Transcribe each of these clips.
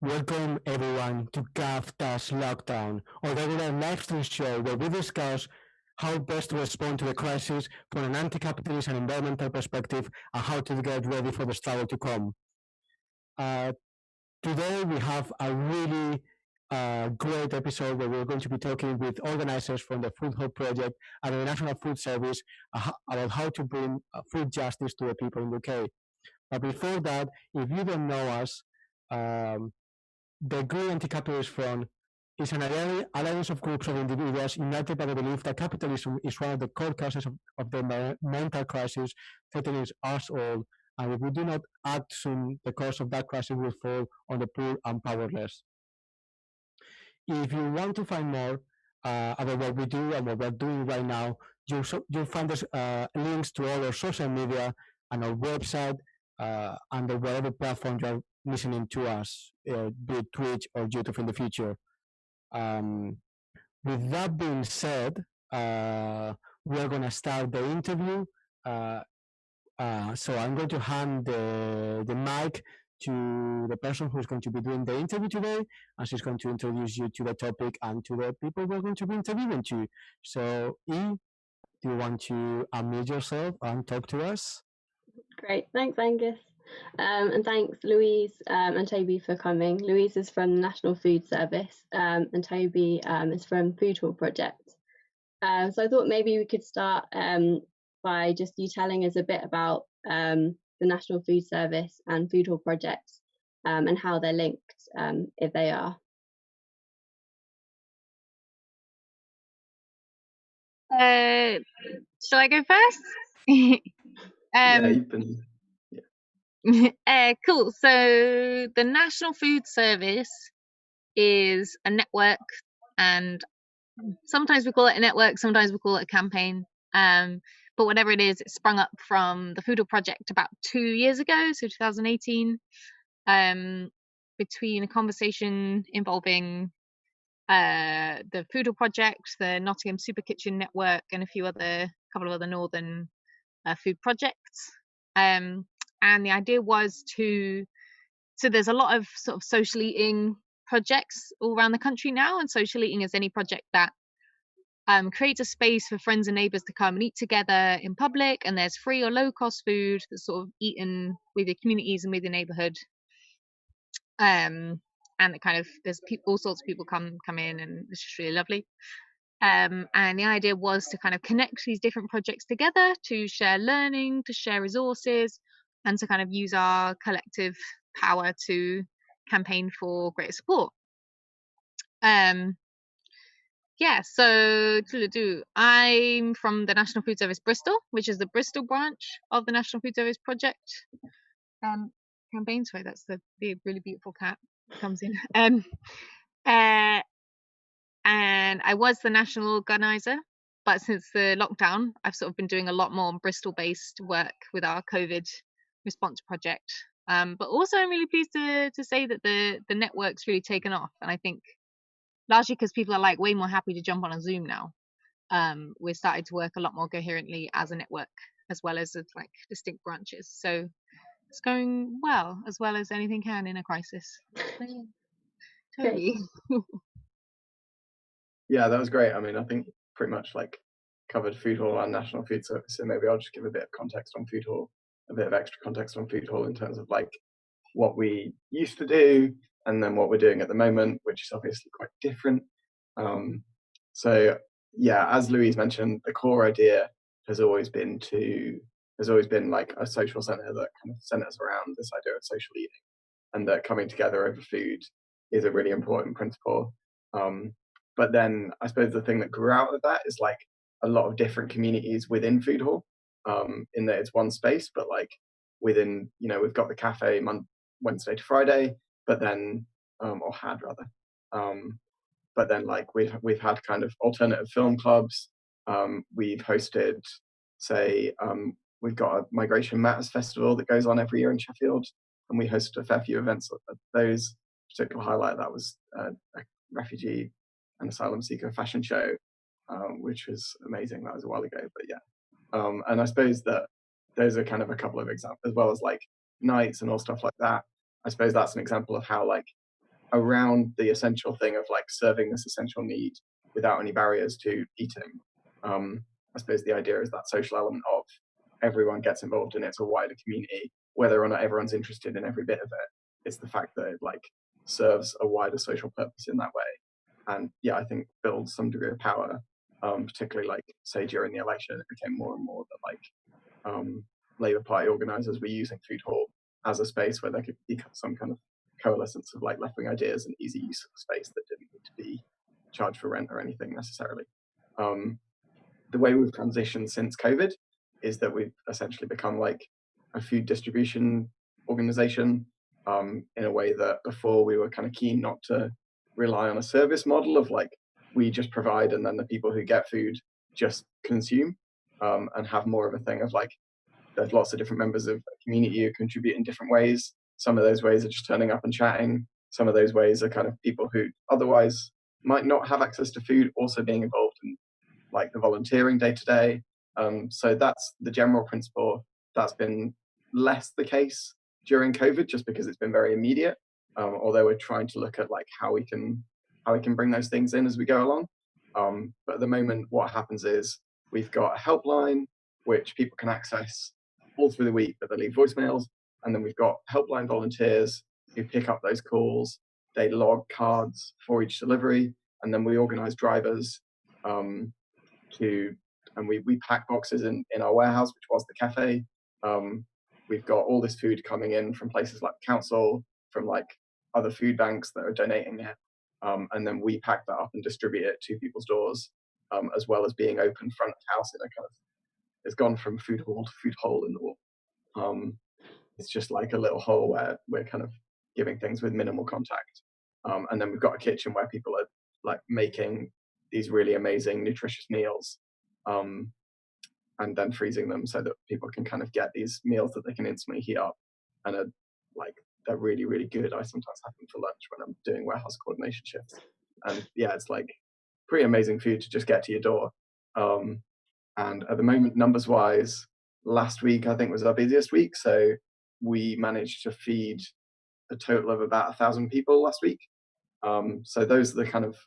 Welcome everyone to GAF Lockdown, our regular live stream show where we discuss how best to respond to the crisis from an anti-capitalist and environmental perspective and how to get ready for the struggle to come. Uh, Today we have a really great episode where we're going to be talking with organizers from the Foodhall Project and the National Food Service about how to bring food justice to the people in the UK. But before that, if you don't know us, um, the Green Anti-Capitalist Front is an alliance of groups of individuals united by the belief that capitalism is one of the core causes of the environmental crisis threatening us all, and if we do not act soon, the cost of that crisis will fall on the poor and powerless. If you want to find more about what we do and what we're doing right now, you'll find us links to all our social media and our website under whatever platform you're listening to us, be it Twitch or YouTube in the future. With that being said, we're going to start the interview. So I'm going to hand the mic to the person who's going to be doing the interview today, and she's going to introduce you to the topic and to the people we're going to be interviewing to. So, do you want to unmute yourself and talk to us? Great, thanks Angus. And thanks Louise and Toby for coming. Louise is from the National Food Service and Toby is from Foodhall Project. So I thought maybe we could start by just you telling us a bit about the National Food Service and Foodhall Project and how they're linked, if they are. Shall I go first? Yeah, you've been. Cool. So the National Food Service is a network, and sometimes we call it a network, sometimes we call it a campaign. But whatever it is, it sprung up from the Foodhall Project about 2 years ago, so 2018, between a conversation involving the Foodhall Project, the Nottingham Super Kitchen Network, and a couple of other northern food projects. And the idea was so there's a lot of sort of social eating projects all around the country now, and social eating is any project that creates a space for friends and neighbours to come and eat together in public, and there's free or low cost food that's sort of eaten with your communities and with your neighbourhood. And it kind of there's all sorts of people come in, and it's just really lovely. And the idea was to kind of connect these different projects together to share learning, to share resources, and to kind of use our collective power to campaign for greater support. So I'm from the National Food Service Bristol, which is the Bristol branch of the National Food Service Project campaign. Sorry, that's the really beautiful cat that comes in. And I was the national organizer, but since the lockdown, I've sort of been doing a lot more Bristol-based work with our COVID response project. But also I'm really pleased to say that the network's really taken off, and I think largely because people are like way more happy to jump on a Zoom now. We're starting to work a lot more coherently as a network, as well as like distinct branches. So it's going well as anything can in a crisis. Totally. Yeah, that was great. I mean, I think pretty much like covered Foodhall and National Food Service. So maybe I'll just give a bit of context on Foodhall, a bit of extra context on Foodhall in terms of like what we used to do and then what we're doing at the moment, which is obviously quite different. So yeah, as Louise mentioned, the core idea has always been like a social centre that kind of centres around this idea of social eating, and that coming together over food is a really important principle. But then I suppose the thing that grew out of that is like a lot of different communities within Foodhall, in that it's one space, but like within, we've got the cafe Wednesday to Friday, but then, or had rather, but then like we've had kind of alternative film clubs. We've hosted, we've got a Migration Matters festival that goes on every year in Sheffield, and we hosted a fair few events at those. Particular highlight that was a refugee and asylum seeker fashion show, which was amazing. That was a while ago, but yeah. And I suppose that those are kind of a couple of examples, as well as like nights and all stuff like that. I suppose that's an example of how like around the essential thing of like serving this essential need without any barriers to eating. I suppose the idea is that social element of everyone gets involved in it. It's a wider community, whether or not everyone's interested in every bit of it. It's the fact that it like serves a wider social purpose in that way. And yeah, I think builds some degree of power, particularly like say during the election, it became more and more that like Labour Party organisers were using Foodhall as a space where there could be some kind of coalescence of like left-wing ideas and easy use of the space that didn't need to be charged for rent or anything necessarily. The way we've transitioned since COVID is that we've essentially become like a food distribution organisation, in a way that before we were kind of keen not to rely on a service model of like we just provide and then the people who get food just consume, and have more of a thing of like there's lots of different members of the community who contribute in different ways. Some of those ways are just turning up and chatting. Some of those ways are kind of people who otherwise might not have access to food also being involved in like the volunteering day to day. So that's the general principle. That's been less the case during COVID, just because it's been very immediate. Although we're trying to look at like how we can bring those things in as we go along. But at the moment, what happens is we've got a helpline which people can access all through the week, but they leave voicemails, and then we've got helpline volunteers who pick up those calls. They log cards for each delivery, and then we organise drivers and we pack boxes in our warehouse, which was the cafe. We've got all this food coming in from places like the council, from like other food banks that are donating it, and then we pack that up and distribute it to people's doors, as well as being open front of house in a kind of, it's gone from food hall to food hole in the wall. It's just like a little hole where we're kind of giving things with minimal contact. And then we've got a kitchen where people are like making these really amazing nutritious meals, and then freezing them so that people can kind of get these meals that they can instantly heat up, and are like, they're really, really good. I sometimes have them for lunch when I'm doing warehouse coordination shifts. And yeah, it's like pretty amazing food to just get to your door. And at the moment, numbers wise, last week I think was our busiest week. So we managed to feed a total of about 1,000 people last week. So those are the kind of,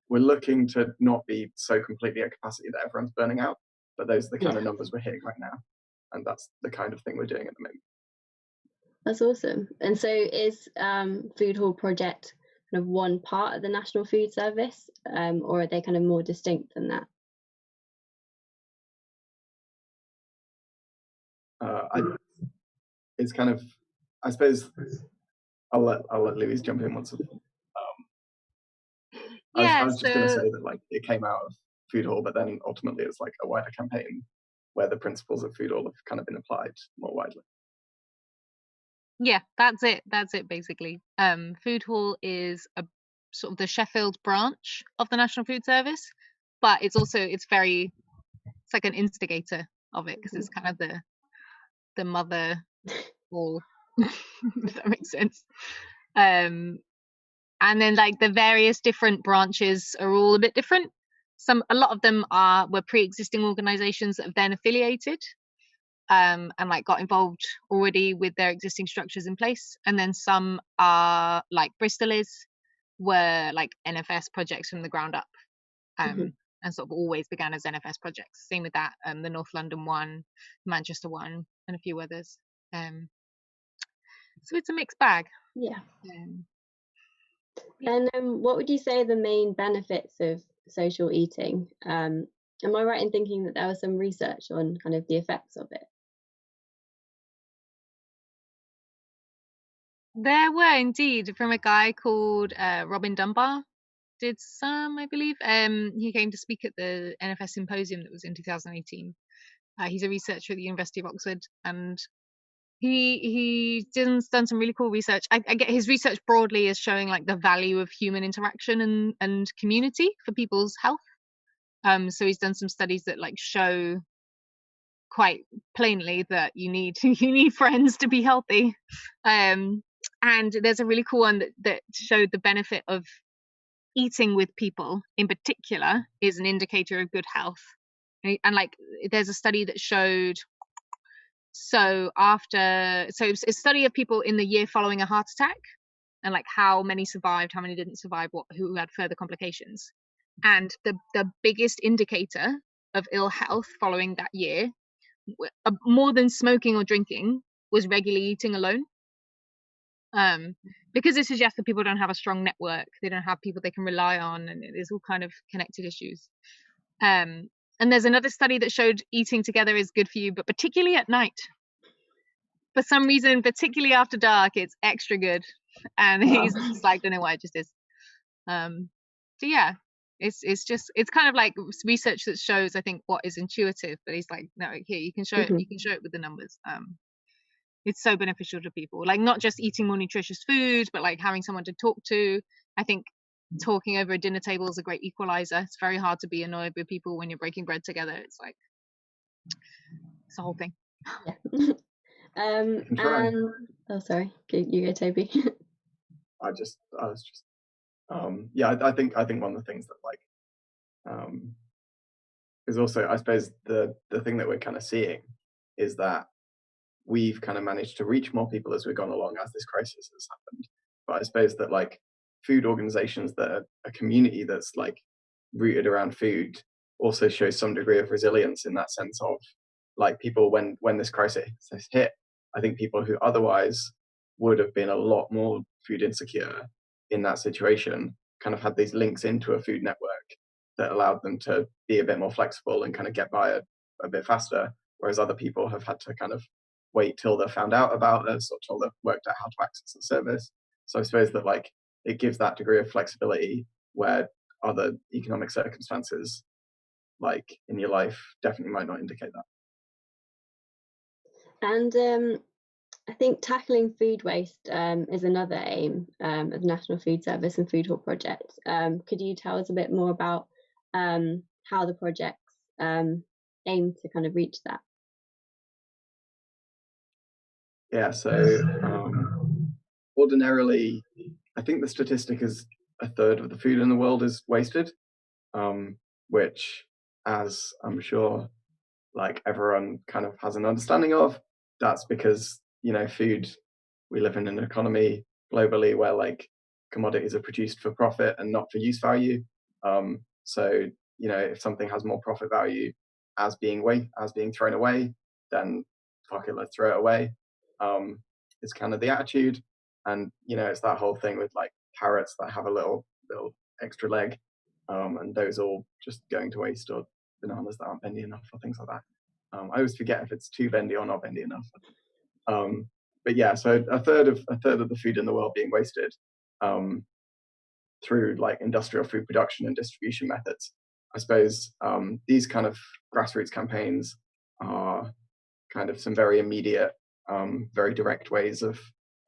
we're looking to not be so completely at capacity that everyone's burning out, but those are the kind of numbers we're hitting right now. And that's the kind of thing we're doing at the moment. That's awesome. And so is Foodhall Project kind of one part of the National Food Service, or are they kind of more distinct than that? It's kind of, I suppose, I'll let Louise jump in once. I was just going to say that like it came out of Foodhall, but then ultimately it's like a wider campaign where the principles of Foodhall have kind of been applied more widely. Yeah, that's it basically. Foodhall is a sort of the Sheffield branch of the National Food Service, but it's like an instigator of it, because it's kind of the mother hall, if that makes sense. And then like the various different branches are all a bit different. A lot of them were pre-existing organisations that have then affiliated, and like got involved already with their existing structures in place. And then some are like Bristol were like NFS projects from the ground up, and sort of always began as NFS projects. Same with that, the North London one, Manchester one, and a few others. So it's a mixed bag. Yeah. And what would you say are the main benefits of social eating? Am I right in thinking that there was some research on kind of the effects of it? There were indeed, from a guy called Robin Dunbar, did some, I believe. He came to speak at the NFS symposium that was in 2018. He's a researcher at the University of Oxford, and he's done some really cool research. I get his research broadly as showing like the value of human interaction and community for people's health. So he's done some studies that like show quite plainly that you need friends to be healthy. And there's a really cool one that showed the benefit of eating with people in particular is an indicator of good health. And like there's a study that showed, so it's a study of people in the year following a heart attack, and like how many survived, how many didn't survive, who had further complications. And the biggest indicator of ill health following that year, more than smoking or drinking, was regularly eating alone. Because it suggests that people don't have a strong network, they don't have people they can rely on, and it is all kind of connected issues. And there's another study that showed eating together is good for you, but particularly at night. For some reason, particularly after dark, it's extra good. And he's like, don't know why, it just is. So yeah, it's kind of like research that shows, I think, what is intuitive, but he's like, no, here, you can show it, you can show it with the numbers. It's so beneficial to people, like not just eating more nutritious food, but like having someone to talk to. I think talking over a dinner table is a great equalizer. It's very hard to be annoyed with people when you're breaking bread together. It's like, it's the whole thing. Yeah. And oh, sorry, you go, Toby. I think one of the things that like is also, I suppose, the thing that we're kind of seeing is that we've kind of managed to reach more people as we've gone along as this crisis has happened. But I suppose that like food organizations that are a community that's like rooted around food also shows some degree of resilience in that sense of like people when this crisis hit, I think people who otherwise would have been a lot more food insecure in that situation kind of had these links into a food network that allowed them to be a bit more flexible and kind of get by a bit faster, whereas other people have had to kind of wait till they're found out about us or till they've worked out how to access the service. So I suppose that like it gives that degree of flexibility where other economic circumstances like in your life definitely might not indicate that. And I think tackling food waste is another aim of the National Food Service and Foodhall Project. Could you tell us a bit more about how the projects aim to kind of reach that? Yeah, so ordinarily, I think the statistic is a third of the food in the world is wasted, which, as I'm sure like everyone kind of has an understanding of, that's because, you know, food, we live in an economy globally where like commodities are produced for profit and not for use value. So, you know, if something has more profit value as being thrown away, then fuck it, let's throw it away. It's kind of the attitude. And, you know, it's that whole thing with like carrots that have a little extra leg, and those all just going to waste, or bananas that aren't bendy enough, or things like that. I always forget if it's too bendy or not bendy enough. But yeah, so a third of the food in the world being wasted through like industrial food production and distribution methods. I suppose these kind of grassroots campaigns are kind of some very immediate, very direct ways of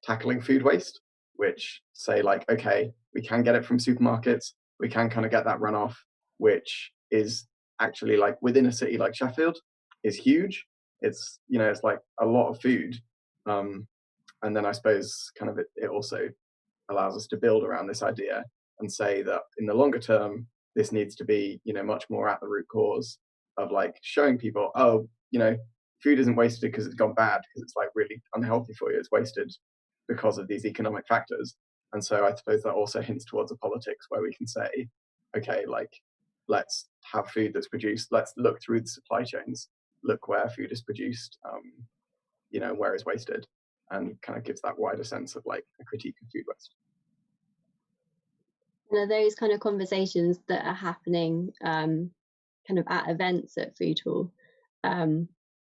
tackling food waste, which say like, okay, we can get it from supermarkets, we can kind of get that runoff, which is actually like within a city like Sheffield is huge. It's, you know, it's like a lot of food. And then I suppose kind of it also allows us to build around this idea and say that in the longer term, this needs to be, you know, much more at the root cause of like showing people, oh, you know, food isn't wasted because it's gone bad, because it's like really unhealthy for you. It's wasted because of these economic factors. And so I suppose that also hints towards a politics where we can say, okay, like, let's have food that's produced. Let's look through the supply chains, look where food is produced, you know, where it's wasted, and kind of gives that wider sense of like a critique of food waste. And are those kind of conversations that are happening kind of at events at Foodhall,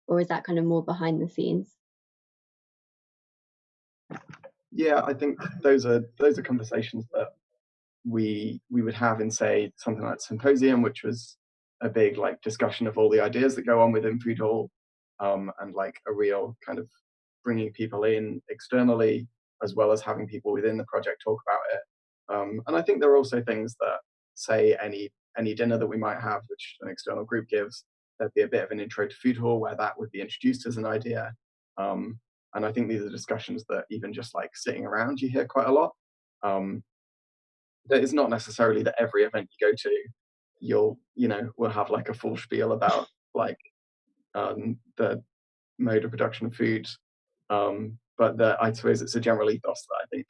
or is that kind of more behind the scenes? Yeah, I think those are conversations that we would have in, say, something like Symposium, which was a big like discussion of all the ideas that go on within Foodhall, and like a real kind of bringing people in externally as well as having people within the project talk about it. And I think there are also things that, say, any dinner that we might have, which an external group gives, there'd be a bit of an intro to Foodhall where that would be introduced as an idea. And I think these are discussions that even just like sitting around, you hear quite a lot. That it's not necessarily that every event you go to, we'll have like a full spiel about like the mode of production of food. But I suppose it's a general ethos that I think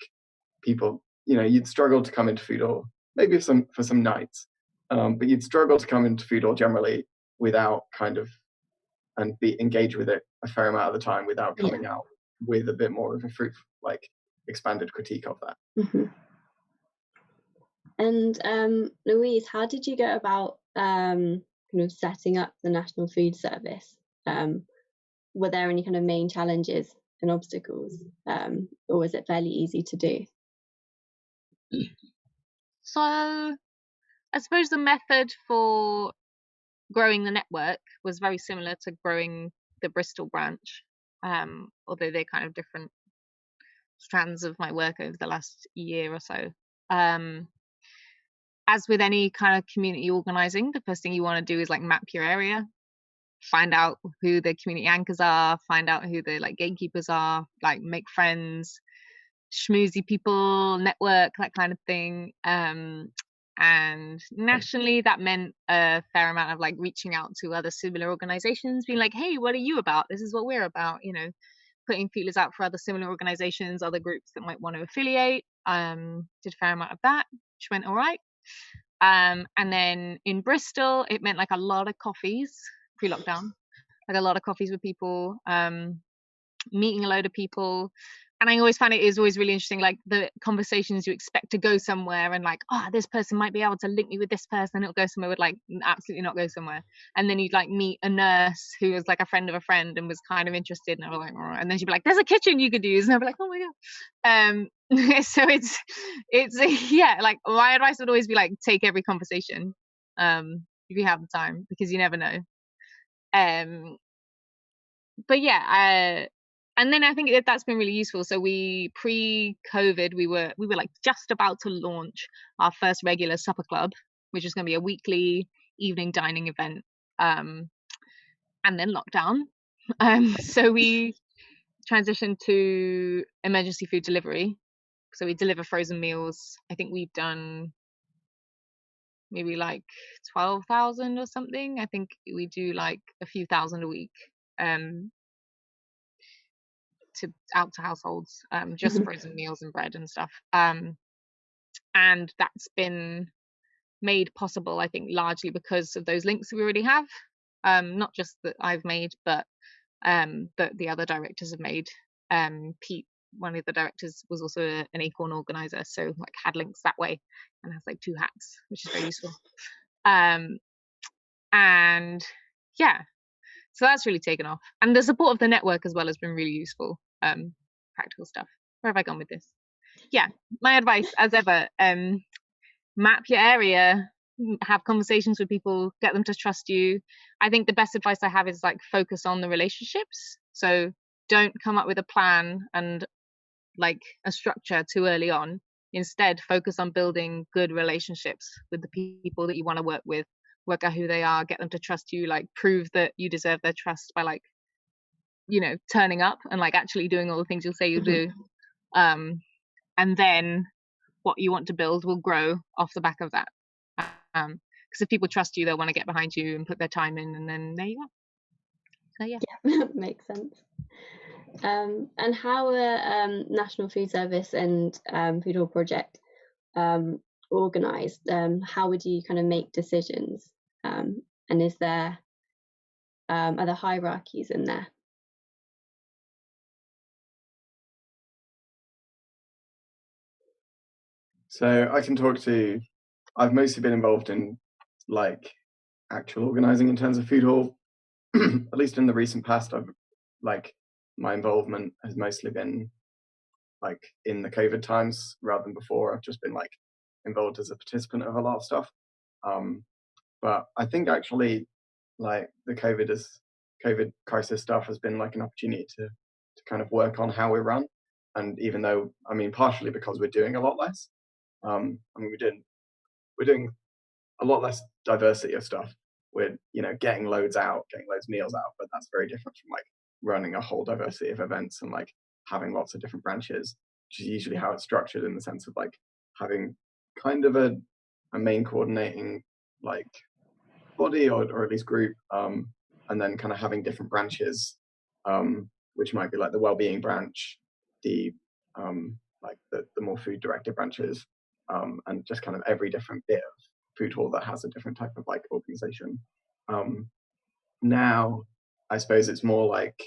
people, you'd struggle to come into Foodhall, maybe for some nights, but you'd struggle to come into Foodhall generally without and be engaged with it a fair amount of the time without coming out with a bit more of a expanded critique of that. Mm-hmm. And Louise, how did you go about kind of setting up the National Food Service? Were there any kind of main challenges and obstacles, or was it fairly easy to do? So I suppose the method for growing the network was very similar to growing the Bristol branch, although they're kind of different strands of my work over the last year or so. As with any kind of community organising, the first thing you want to do is map your area, find out who the community anchors are, find out who the gatekeepers are, make friends, schmoozy people, network, that kind of thing. And nationally, that meant a fair amount of reaching out to other similar organizations, being like, hey, what are you about? This is what we're about, putting feelers out for other similar organizations, other groups that might want to affiliate. Did a fair amount of that, which went all right. And then in Bristol, it meant a lot of coffees pre-lockdown, a lot of coffees with people, meeting a load of people. And I always find it is always really interesting, the conversations you expect to go somewhere and this person might be able to link me with this person, and it'll go somewhere, would absolutely not go somewhere. And then you'd meet a nurse who was a friend of a friend and was kind of interested, and I was like, all right. And then she'd be like, there's a kitchen you could use, and I'd be like, oh my god. So it's yeah, my advice would always be take every conversation if you have the time, because you never know. But yeah, and then I think that's been really useful. So pre-COVID, we were just about to launch our first regular supper club, which is going to be a weekly evening dining event. And then lockdown. So we transitioned to emergency food delivery. So we deliver frozen meals. I think we've done maybe 12,000 or something. I think we do a few thousand a week. Out to households, just frozen meals and bread and stuff, and that's been made possible, I think, largely because of those links we already have, not just that I've made, but that the other directors have made. Pete, one of the directors, was also an Acorn organizer, so had links that way, and has 2 hats, which is very useful. And yeah, so that's really taken off, and the support of the network as well has been really useful. Practical stuff. Where have I gone with this? Yeah, my advice, as ever, map your area, have conversations with people, get them to trust you. I think the best advice I have is focus on the relationships. So don't come up with a plan and a structure too early on. Instead, focus on building good relationships with the people that you want to work with. Work out who they are, get them to trust you, prove that you deserve their trust by turning up and actually doing all the things you'll say you'll do. And then what you want to build will grow off the back of that. Because if people trust you, they'll want to get behind you and put their time in, and then there you go. So yeah. Makes sense. And how are National Food Service and Foodhall Project organised? How would you kind of make decisions? And is there are there hierarchies in there? So I can talk to, I've mostly been involved in actual organising in terms of Foodhall. At least in the recent past, I've my involvement has mostly been in the COVID times rather than before. I've just been involved as a participant of a lot of stuff. But I think actually the COVID crisis stuff has been an opportunity to kind of work on how we run. And even though, partially because we're doing a lot less, we're doing a lot less diversity of stuff. We're getting loads of meals out, but that's very different from running a whole diversity of events and having lots of different branches, which is usually how it's structured, in the sense of having kind of a main coordinating body or at least group, and then kind of having different branches, which might be the wellbeing branch, the like the more food directed branches, and just kind of every different bit of Foodhall that has a different type of like organization. Now I suppose it's more like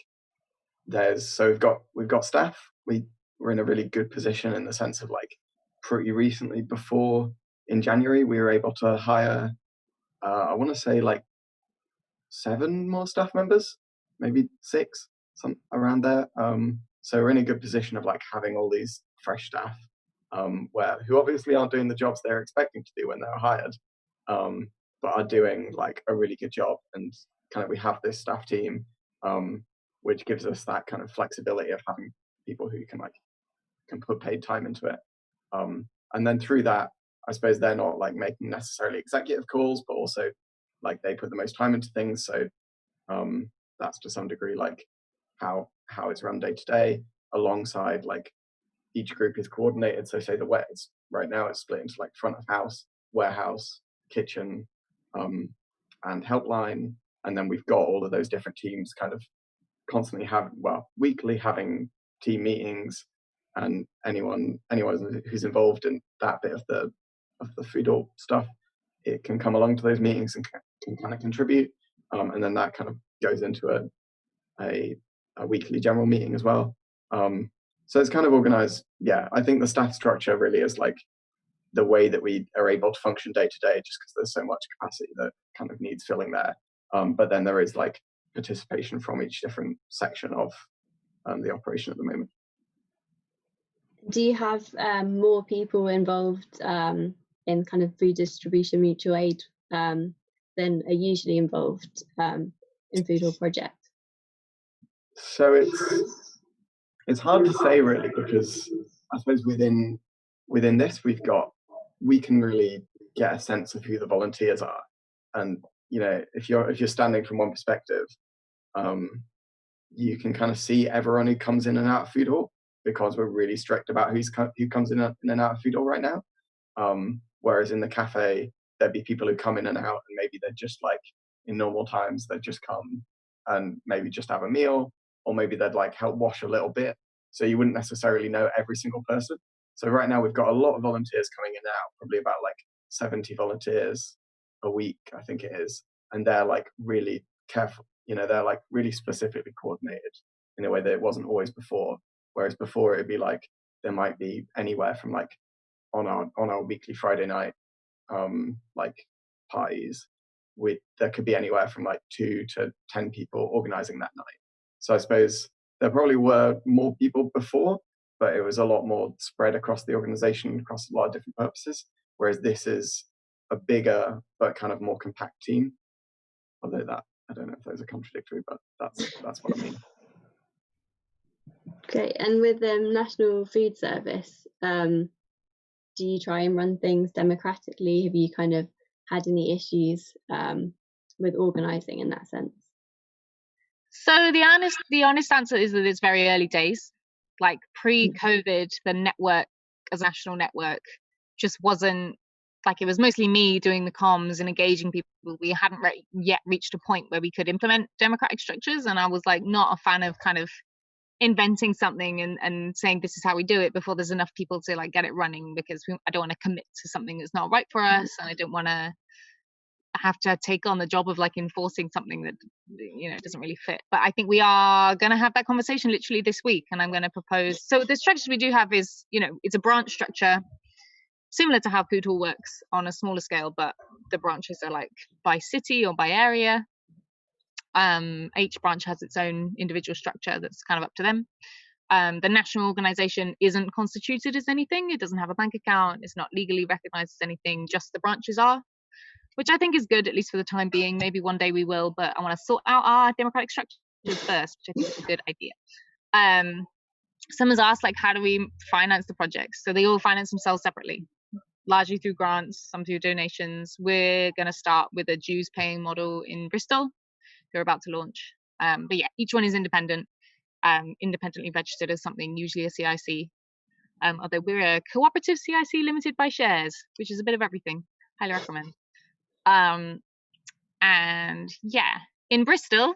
we've got staff. We're in a really good position in the sense of like pretty recently, before in January, we were able to hire I want to say like 7 more staff members, maybe 6, some around there. So we're in a good position of like having all these fresh staff, who obviously aren't doing the jobs they're expecting to do when they're hired, but are doing like a really good job. And kind of we have this staff team, which gives us that kind of flexibility of having people who can put paid time into it. And then through that, I suppose they're not like making necessarily executive calls, but also like they put the most time into things. So that's to some degree like how it's run day to day, alongside like each group is coordinated. So say right now it's split into like front of house, warehouse, kitchen, and helpline. And then we've got all of those different teams kind of constantly weekly having team meetings, and anyone who's involved in that bit of the Foodhall stuff, it can come along to those meetings and can kind of contribute, and then that kind of goes into a weekly general meeting as well. So it's kind of organized. Yeah, I think the staff structure really is like the way that we are able to function day to day, just because there's so much capacity that kind of needs filling there. But then there is like participation from each different section of the operation at the moment. Do you have more people involved in kind of food distribution mutual aid than are usually involved in Foodhall Project? So it's hard to say really, because I suppose within this we can really get a sense of who the volunteers are. And you know, if you're standing from one perspective, you can kind of see everyone who comes in and out of Foodhall, because we're really strict about who comes in and out of Foodhall right now. Whereas in the cafe, there'd be people who come in and out, and maybe they're just like, in normal times, they'd just come and maybe just have a meal, or maybe they'd like help wash a little bit. So you wouldn't necessarily know every single person. So right now we've got a lot of volunteers coming in and out, probably about like 70 volunteers a week, I think it is. And they're like really careful, you know, they're like really specifically coordinated in a way that it wasn't always before. Whereas before it'd be like, there might be anywhere from like on our weekly Friday night, like parties, there could be anywhere from like 2 to 10 people organizing that night. So I suppose there probably were more people before, but it was a lot more spread across the organization, across a lot of different purposes. Whereas this is a bigger but kind of more compact team. Although that, I don't know if those are contradictory, but that's what I mean. Great. And with the National Food Service, do you try and run things democratically? Have you kind of had any issues with organising in that sense? So the honest answer is that it's very early days. Like pre-COVID, the network as a national network just wasn't, like, it was mostly me doing the comms and engaging people. We hadn't yet reached a point where we could implement democratic structures, and I was like not a fan of kind of inventing something and saying this is how we do it before there's enough people to like get it running, because I don't want to commit to something that's not right for us, and I don't want to have to take on the job of like enforcing something that, you know, doesn't really fit. But I think we are going to have that conversation literally this week, and I'm going to propose, so the structure we do have is, you know, it's a branch structure similar to how Foodhall works on a smaller scale, but the branches are like by city or by area. Each branch has its own individual structure that's kind of up to them. The national organisation isn't constituted as anything. It doesn't have a bank account. It's not legally recognised as anything. Just the branches are, which I think is good, at least for the time being. Maybe one day we will, but I want to sort out our democratic structures first, which I think is a good idea. Someone's asked, like, how do we finance the projects? So they all finance themselves separately, largely through grants, some through donations. We're going to start with a dues paying model in Bristol. They're about to launch. But yeah, each one is independent, independently registered as something, usually a CIC. Although we're a cooperative CIC limited by shares, which is a bit of everything. Highly recommend. And yeah, in Bristol,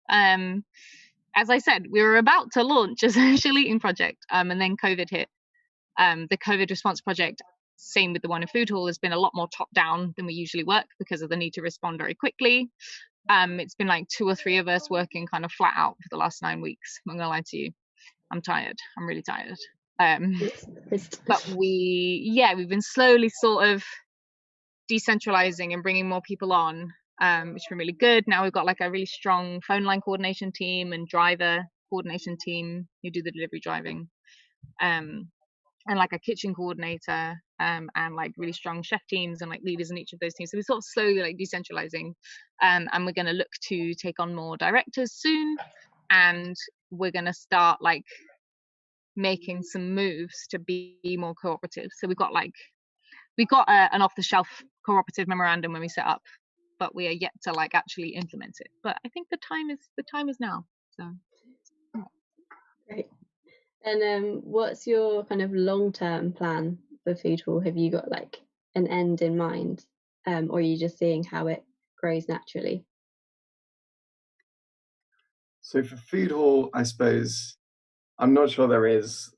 as I said, we were about to launch a social eating project, and then COVID hit. The COVID response project, same with the one in Foodhall, has been a lot more top down than we usually work because of the need to respond very quickly. It's been like 2 or 3 of us working kind of flat out for the last 9 weeks. I'm not gonna lie to you, I'm tired. I'm really tired. But we've been slowly sort of decentralizing and bringing more people on, which has been really good. Now we've got like a really strong phone line coordination team and driver coordination team who do the delivery driving, and like a kitchen coordinator, and like really strong chef teams and like leaders in each of those teams. So we're sort of slowly like decentralizing, and we're going to look to take on more directors soon, and we're going to start like making some moves to be more cooperative. So we got an off-the-shelf cooperative memorandum when we set up, but we are yet to like actually implement it. But I think the time is now. So great. And what's your kind of long-term plan for Foodhall? Have you got like an end in mind, or are you just seeing how it grows naturally? So for Foodhall, I suppose I'm not sure there is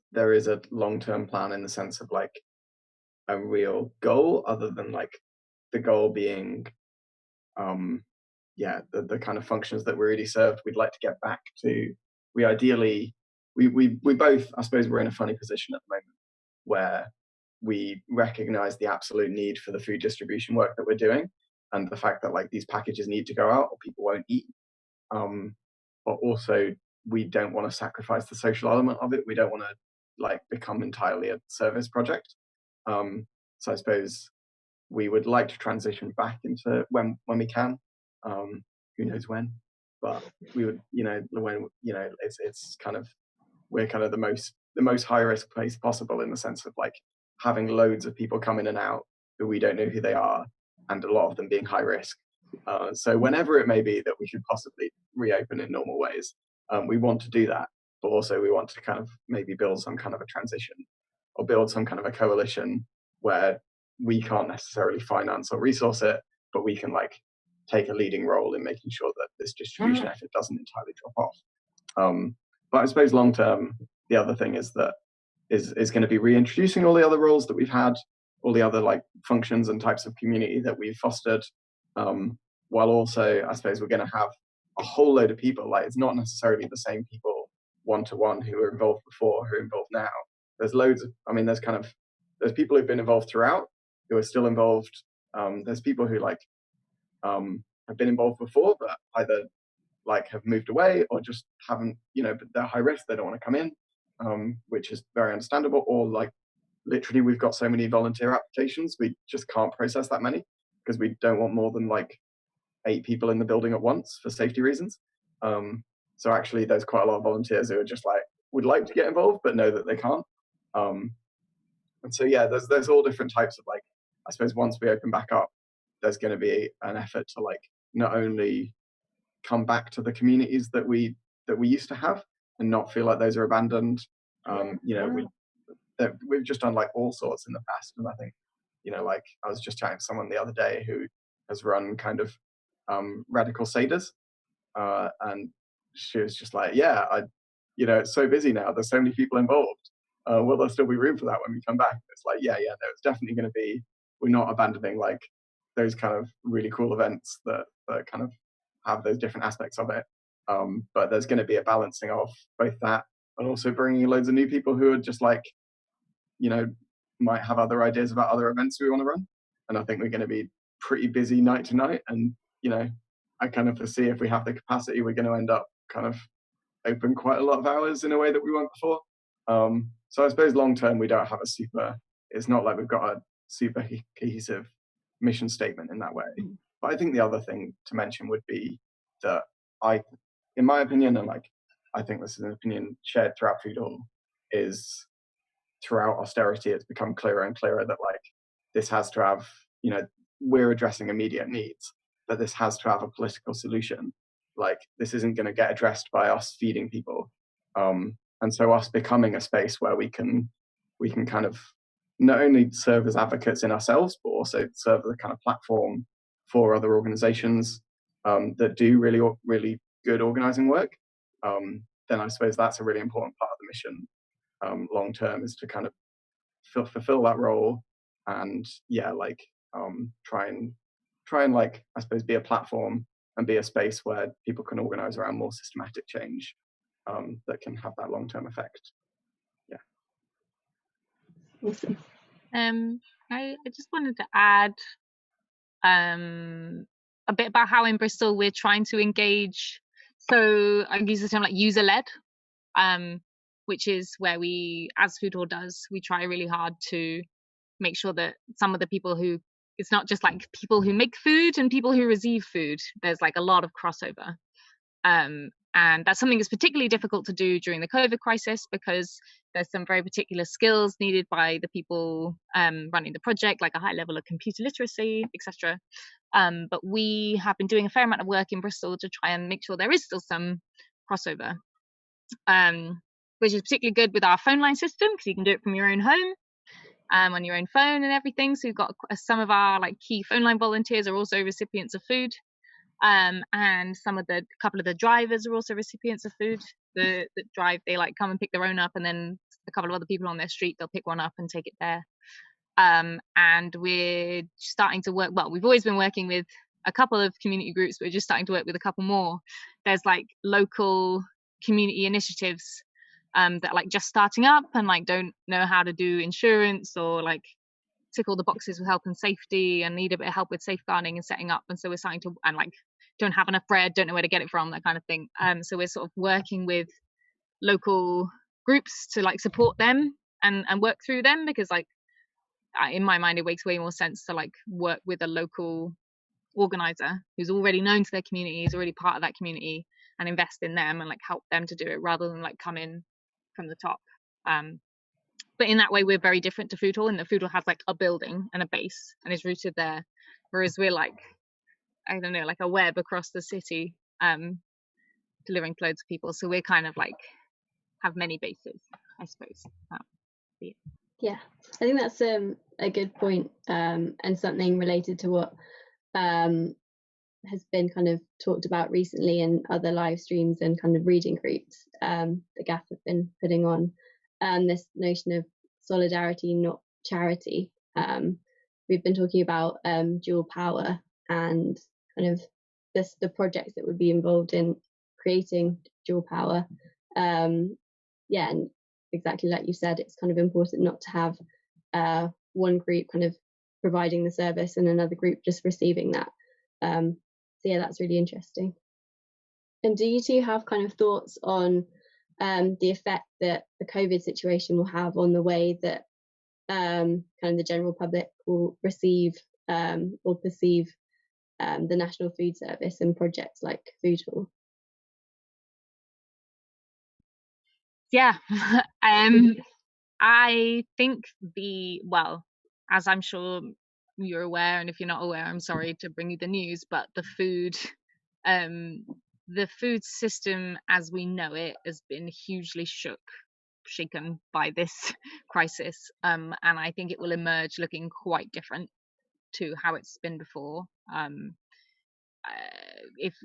a long-term plan in the sense of like a real goal, other than like the goal being the kind of functions that we already served we'd like to get back to. We both, I suppose, we're in a funny position at the moment where we recognize the absolute need for the food distribution work that we're doing, and the fact that like these packages need to go out or people won't eat, but also we don't want to sacrifice the social element of it. We don't want to like become entirely a service project. So I suppose we would like to transition back into when we can. Who knows when? But we would, when it's kind of, we're kind of the most high risk place possible, in the sense of like having loads of people come in and out who we don't know who they are, and a lot of them being high risk. So whenever it may be that we could possibly reopen in normal ways, we want to do that, but also we want to kind of maybe build some kind of a transition, or build some kind of a coalition where we can't necessarily finance or resource it, but we can like take a leading role in making sure that this distribution effort doesn't entirely drop off. But I suppose long term, the other thing is that is going to be reintroducing all the other roles that we've had, all the other like functions and types of community that we've fostered, while also I suppose we're going to have a whole load of people. Like, it's not necessarily the same people one-to-one who were involved before who are involved now. There's loads of, I mean, there's people who've been involved throughout who are still involved. There's people who like have been involved before, but either like have moved away or just haven't, but they're high risk, they don't want to come in, which is very understandable. Or like literally we've got so many volunteer applications, we just can't process that many because we don't want more than like 8 people in the building at once for safety reasons. So actually there's quite a lot of volunteers who are just like would like to get involved but know that they can't. And so yeah, there's all different types of like, I suppose once we open back up, there's going to be an effort to like not only come back to the communities that we used to have and not feel like those are abandoned. We've just done like all sorts in the past, and I think like I was just chatting to someone the other day who has run kind of radical seders, and she was just like, yeah, it's so busy now, there's so many people involved, will there still be room for that when we come back? It's like no, it's definitely going to be, we're not abandoning like those kind of really cool events that kind of have those different aspects of it, but there's going to be a balancing of both that and also bringing loads of new people who are just like might have other ideas about other events we want to run. And I think we're going to be pretty busy night to night, and I kind of foresee if we have the capacity, we're going to end up kind of open quite a lot of hours in a way that we weren't before. So I suppose long term we don't have it's not like we've got a super cohesive mission statement in that way. But I think the other thing to mention would be that in my opinion, and like I think this is an opinion shared throughout Foodhall, is throughout austerity it's become clearer and clearer that like this has to have, we're addressing immediate needs, but this has to have a political solution. Like this isn't going to get addressed by us feeding people, and so us becoming a space where we can kind of not only serve as advocates in ourselves, but also serve as a kind of platform for other organizations that do really, really good organizing work, then I suppose that's a really important part of the mission long term, is to kind of fulfill that role, and like try and like, I suppose, be a platform and be a space where people can organize around more systematic change that can have that long-term effect. Awesome. I just wanted to add a bit about how in Bristol we're trying to engage. So I use the term like user-led, which is where we, as Foodhall does, we try really hard to make sure that some of the people who, it's not just like people who make food and people who receive food. There's like a lot of crossover. And that's something that's particularly difficult to do during the COVID crisis, because there's some very particular skills needed by the people running the project, like a high level of computer literacy, etc. But we have been doing a fair amount of work in Bristol to try and make sure there is still some crossover, which is particularly good with our phone line system, because you can do it from your own home. On your own phone and everything. So we've got some of our like key phone line volunteers are also recipients of food, and couple of the drivers are also recipients of food. The drive, they like come and pick their own up, and then a couple of other people on their street, they'll pick one up and take it there. And we're starting to work, well, we've always been working with a couple of community groups, but we're just starting to work with a couple more. There's like local community initiatives that are like just starting up and like don't know how to do insurance or like tick all the boxes with health and safety and need a bit of help with safeguarding and setting up. And so we're starting to, and like don't have enough bread, don't know where to get it from, that kind of thing. So we're sort of working with local groups to like support them and work through them, because like in my mind it makes way more sense to like work with a local organizer who's already known to their community, is already part of that community, and invest in them and like help them to do it, rather than like come in from the top. But in that way we're very different to Foodhall, in that Foodhall has like a building and a base and is rooted there, whereas we're like, I don't know, like a web across the city, delivering to loads of people. So we're kind of like have many bases, I suppose. Yeah, I think that's a good point, and something related to what has been kind of talked about recently in other live streams and kind of reading groups the GAF have been putting on, this notion of solidarity, not charity. We've been talking about dual power and kind of the projects that would be involved in creating dual power. And exactly like you said, it's kind of important not to have one group kind of providing the service and another group just receiving that. So yeah, that's really interesting. And do you two have kind of thoughts on the effect that the COVID situation will have on the way that kind of the general public will receive or perceive the National Food Service and projects like Foodhall? Yeah, I think as I'm sure you're aware, and if you're not aware, I'm sorry to bring you the news, but the food system as we know it has been hugely shaken by this crisis, and I think it will emerge looking quite different to how it's been before. If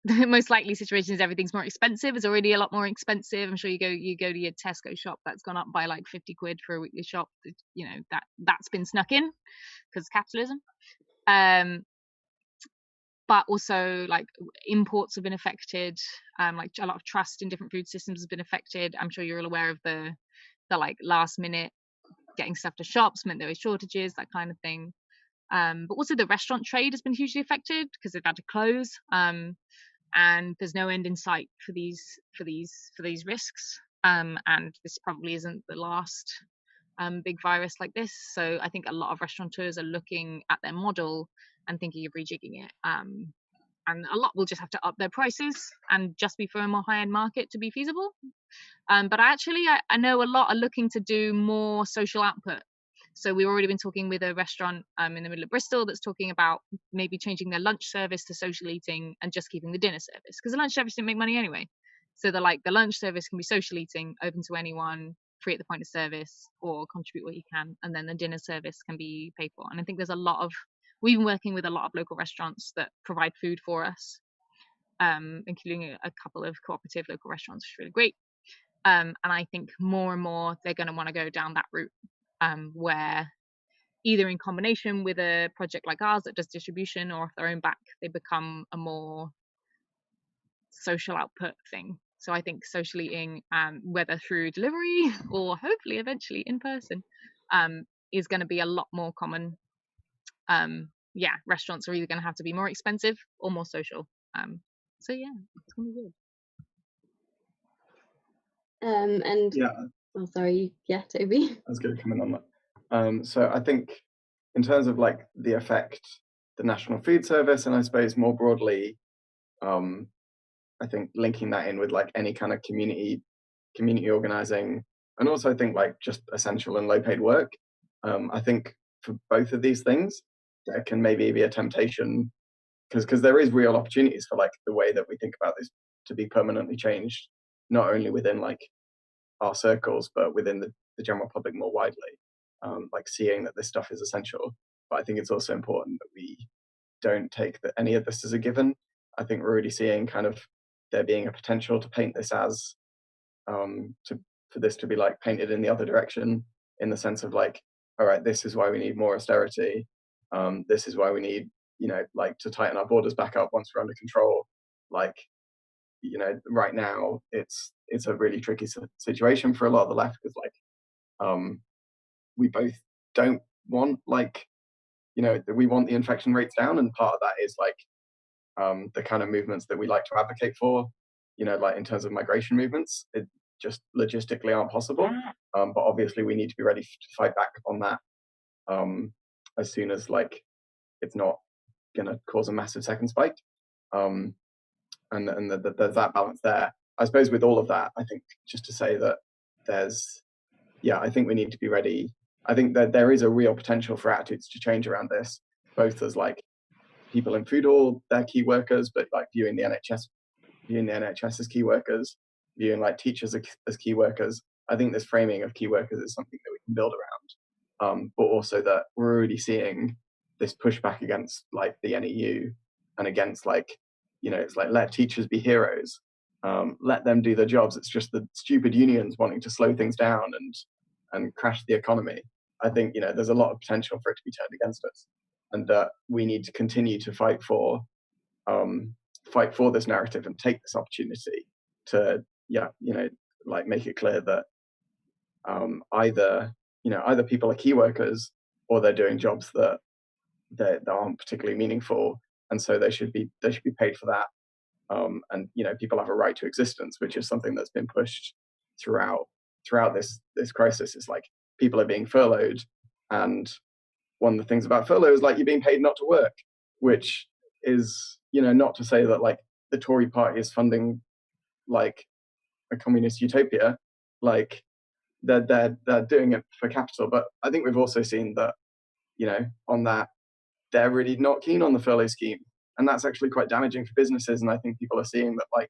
the most likely situation is everything's more expensive. It's already a lot more expensive. I'm sure you go to your Tesco shop, that's gone up by like 50 quid for a weekly shop. You know, that's been snuck in because capitalism. But also like imports have been affected. Like a lot of trust in different food systems has been affected. I'm sure you're all aware of the like last minute getting stuff to shops meant there were shortages, that kind of thing. But also the restaurant trade has been hugely affected because they've had to close. And there's no end in sight for these risks. And this probably isn't the last big virus like this. So I think a lot of restaurateurs are looking at their model and thinking of rejigging it. And a lot will just have to up their prices and just be for a more high-end market to be feasible. But I know a lot are looking to do more social output. So we've already been talking with a restaurant in the middle of Bristol that's talking about maybe changing their lunch service to social eating and just keeping the dinner service, because the lunch service didn't make money anyway. So the lunch service can be social eating, open to anyone, free at the point of service, or contribute what you can, and then the dinner service can be paid for. And I think we've been working with a lot of local restaurants that provide food for us, including a couple of cooperative local restaurants, which is really great. And I think more and more they're going to want to go down that route, where either in combination with a project like ours that does distribution, or off their own back, they become a more social output thing. So I think social eating, whether through delivery or hopefully eventually in person, is going to be a lot more common. Restaurants are either going to have to be more expensive or more social. So yeah, it's going to be good. And yeah, oh, sorry, yeah, Toby. I was going to come in on that. So I think in terms of like the effect, the National Food Service, and I suppose more broadly, I think linking that in with like any kind of community organizing, and also I think like just essential and low paid work. I think for both of these things, there can maybe be a temptation, because there is real opportunities for like the way that we think about this to be permanently changed, not only within like our circles, but within the general public more widely, like seeing that this stuff is essential. But I think it's also important that we don't take any of this as a given. I think we're already seeing kind of there being a potential to paint this as, for this to be like painted in the other direction, in the sense of like, all right, this is why we need more austerity. This is why we need, like to tighten our borders back up once we're under control. Like, right now it's a really tricky situation for a lot of the left, because like, we both don't want like, we want the infection rates down, and part of that is like the kind of movements that we like to advocate for, like in terms of migration movements, it just logistically aren't possible. But obviously we need to be ready to fight back on that as soon as like it's not going to cause a massive second spike. And there's that balance there. I suppose with all of that, I think just to say that I think we need to be ready. I think that there is a real potential for attitudes to change around this, both as like people in Foodhall, they're key workers, but like viewing the NHS as key workers, viewing like teachers as key workers. I think this framing of key workers is something that we can build around, but also that we're already seeing this pushback against like the NEU and against like, it's like, let teachers be heroes, let them do their jobs. It's just the stupid unions wanting to slow things down and crash the economy. I think, there's a lot of potential for it to be turned against us, and that we need to continue to fight for this narrative and take this opportunity to, like make it clear that either people are key workers or they're doing jobs that aren't particularly meaningful, and so they should be paid for that. And people have a right to existence, which is something that's been pushed throughout this crisis. Is like people are being furloughed, and one of the things about furlough is like you're being paid not to work, which is not to say that like the Tory party is funding like a communist utopia, like they're doing it for capital. But I think we've also seen that on that they're really not keen on the furlough scheme, and that's actually quite damaging for businesses. And I think people are seeing that like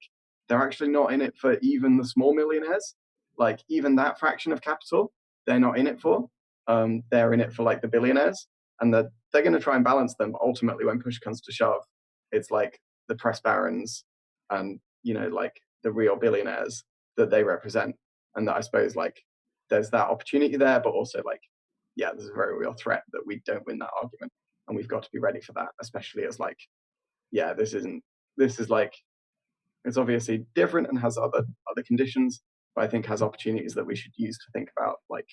they're actually not in it for even the small millionaires, like even that fraction of capital they're not in it for. They're in it for like the billionaires, and they're going to try and balance them. But ultimately, when push comes to shove, it's like the press barons and like the real billionaires that they represent, and that I suppose like there's that opportunity there, but also like there's a very real threat that we don't win that argument, and we've got to be ready for that, especially as like this is like it's obviously different and has other conditions, but I think has opportunities that we should use to think about like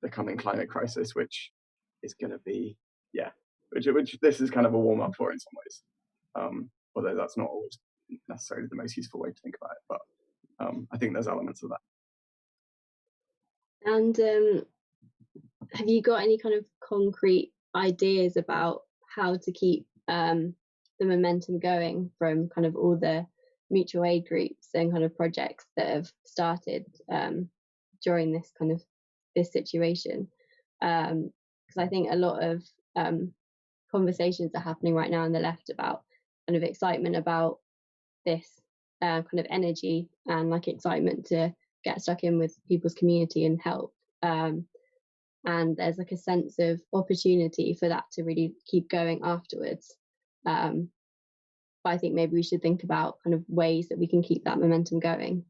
the coming climate crisis, which is going to be which this is kind of a warm-up for in some ways, although that's not always necessarily the most useful way to think about it, but I think there's elements of that. And have you got any kind of concrete ideas about how to keep the momentum going from kind of all the mutual aid groups and kind of projects that have started during this situation? Because I think a lot of conversations are happening right now on the left about kind of excitement about this kind of energy and like excitement to get stuck in with people's community and help, and there's like a sense of opportunity for that to really keep going afterwards, but I think maybe we should think about kind of ways that we can keep that momentum going.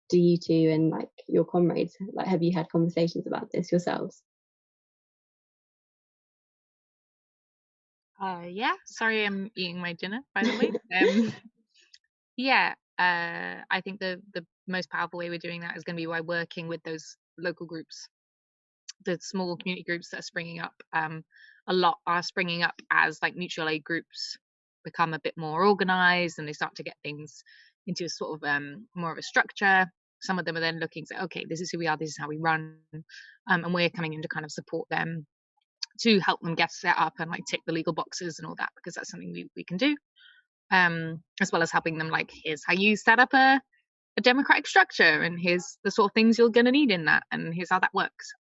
do you two and like your comrades, like, have you had conversations about this yourselves? Yeah, sorry, I'm eating my dinner, by the way. Yeah, I think the most powerful way we're doing that is going to be by working with those local groups, the small community groups that are springing up. A lot are springing up as like mutual aid groups become a bit more organized and they start to get things into a sort of more of a structure. Some of them are then looking to say, okay, this is who we are, this is how we run, and we're coming in to kind of support them to help them get set up and like tick the legal boxes and all that, because that's something we can do, as well as helping them like, here's how you set up a democratic structure, and here's the sort of things you're going to need in that, and here's how that works.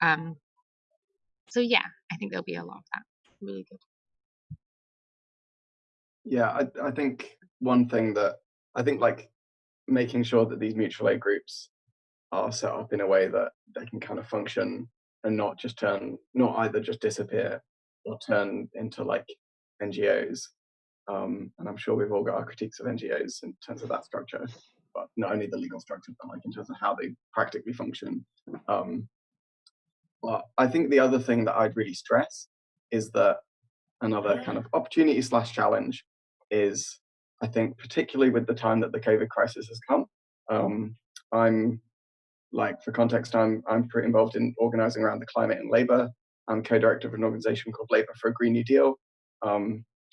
So yeah, I think there'll be a lot of that. Really good. Yeah, I think one thing that I think, like, making sure that these mutual aid groups are set up in a way that they can kind of function and not either just disappear or turn into like NGOs. And I'm sure we've all got our critiques of NGOs in terms of that structure, but not only the legal structure, but like in terms of how they practically function. But I think the other thing that I'd really stress is that another kind of opportunity / challenge is, I think, particularly with the time that the COVID crisis has come. I'm, like, for context, I'm pretty involved in organising around the climate and labour. I'm co-director of an organisation called Labour for a Green New Deal,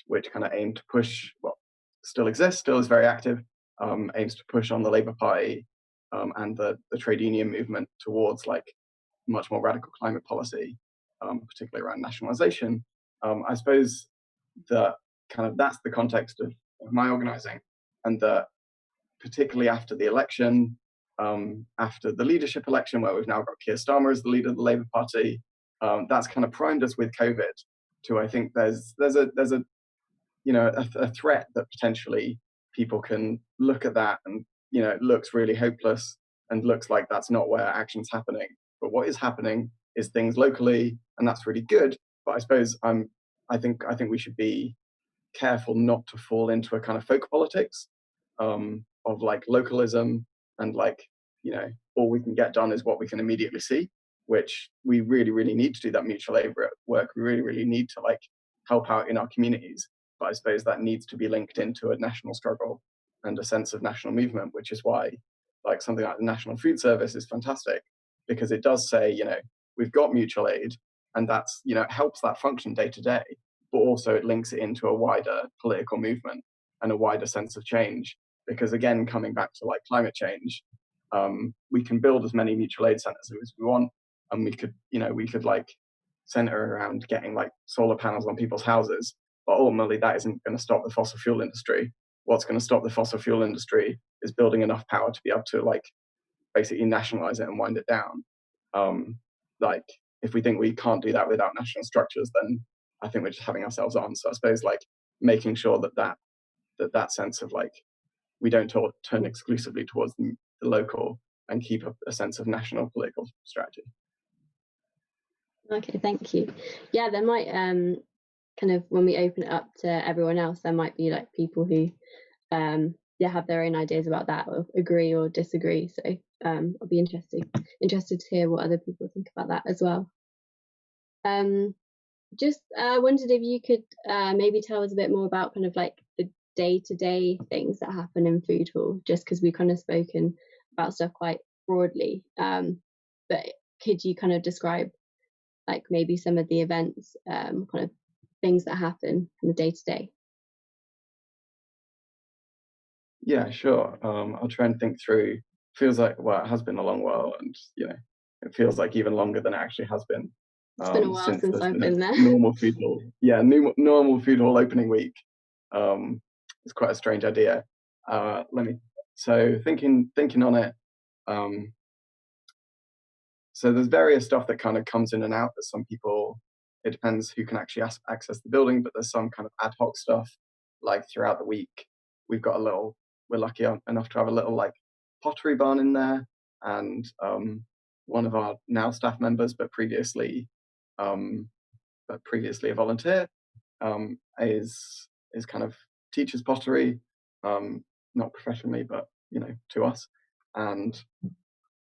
which kind of aimed to push, well, still exists, still is very active, aims to push on the Labour Party and the trade union movement towards like much more radical climate policy, particularly around nationalisation. I suppose that kind of that's the context of my organising, and that particularly after the election, after the leadership election, where we've now got Keir Starmer as the leader of the Labour Party, that's kind of primed us with COVID to, I think there's a a threat that potentially people can look at that and, it looks really hopeless and looks like that's not where action's happening. But what is happening is things locally, and that's really good. But I suppose I think we should be careful not to fall into a kind of folk politics of like localism and like, all we can get done is what we can immediately see, which we really, really need to do that mutual aid work. We really, really need to like help out in our communities. But I suppose that needs to be linked into a national struggle and a sense of national movement, which is why like something like the National Food Service is fantastic, because it does say, we've got mutual aid, and that's, it helps that function day to day, but also it links it into a wider political movement and a wider sense of change. Because again, coming back to like climate change, we can build as many mutual aid centres as we want, and we could like centre around getting like solar panels on people's houses, but ultimately that isn't going to stop the fossil fuel industry. What's going to stop the fossil fuel industry is building enough power to be able to like basically nationalise it and wind it down. Like if we think we can't do that without national structures, then I think we're just having ourselves on. So I suppose like making sure that sense of like we don't turn exclusively towards the local and keep a sense of national political strategy. Okay, thank you. Yeah, there might kind of, when we open it up to everyone else, there might be like people who have their own ideas about that, or agree or disagree. So I'll be interested to hear what other people think about that as well. Just wondered if you could maybe tell us a bit more about kind of like the day-to-day things that happen in Foodhall, just because we've kind of spoken about stuff quite broadly, but could you kind of describe like maybe some of the events, kind of things that happen in the day-to-day? Yeah, sure. I'll try and think through. Feels like, well, it has been a long while, and it feels like even longer than it actually has been. It's been a while since I've been there. Normal Foodhall, normal Foodhall opening week. It's quite a strange idea. Thinking on it. So there's various stuff that kind of comes in and out. There's some people, it depends who can actually access the building, but there's some kind of ad hoc stuff like throughout the week. We're lucky enough to have a little like pottery barn in there, and one of our now staff members, but previously a volunteer, is kind of teaches pottery, not professionally, but to us. And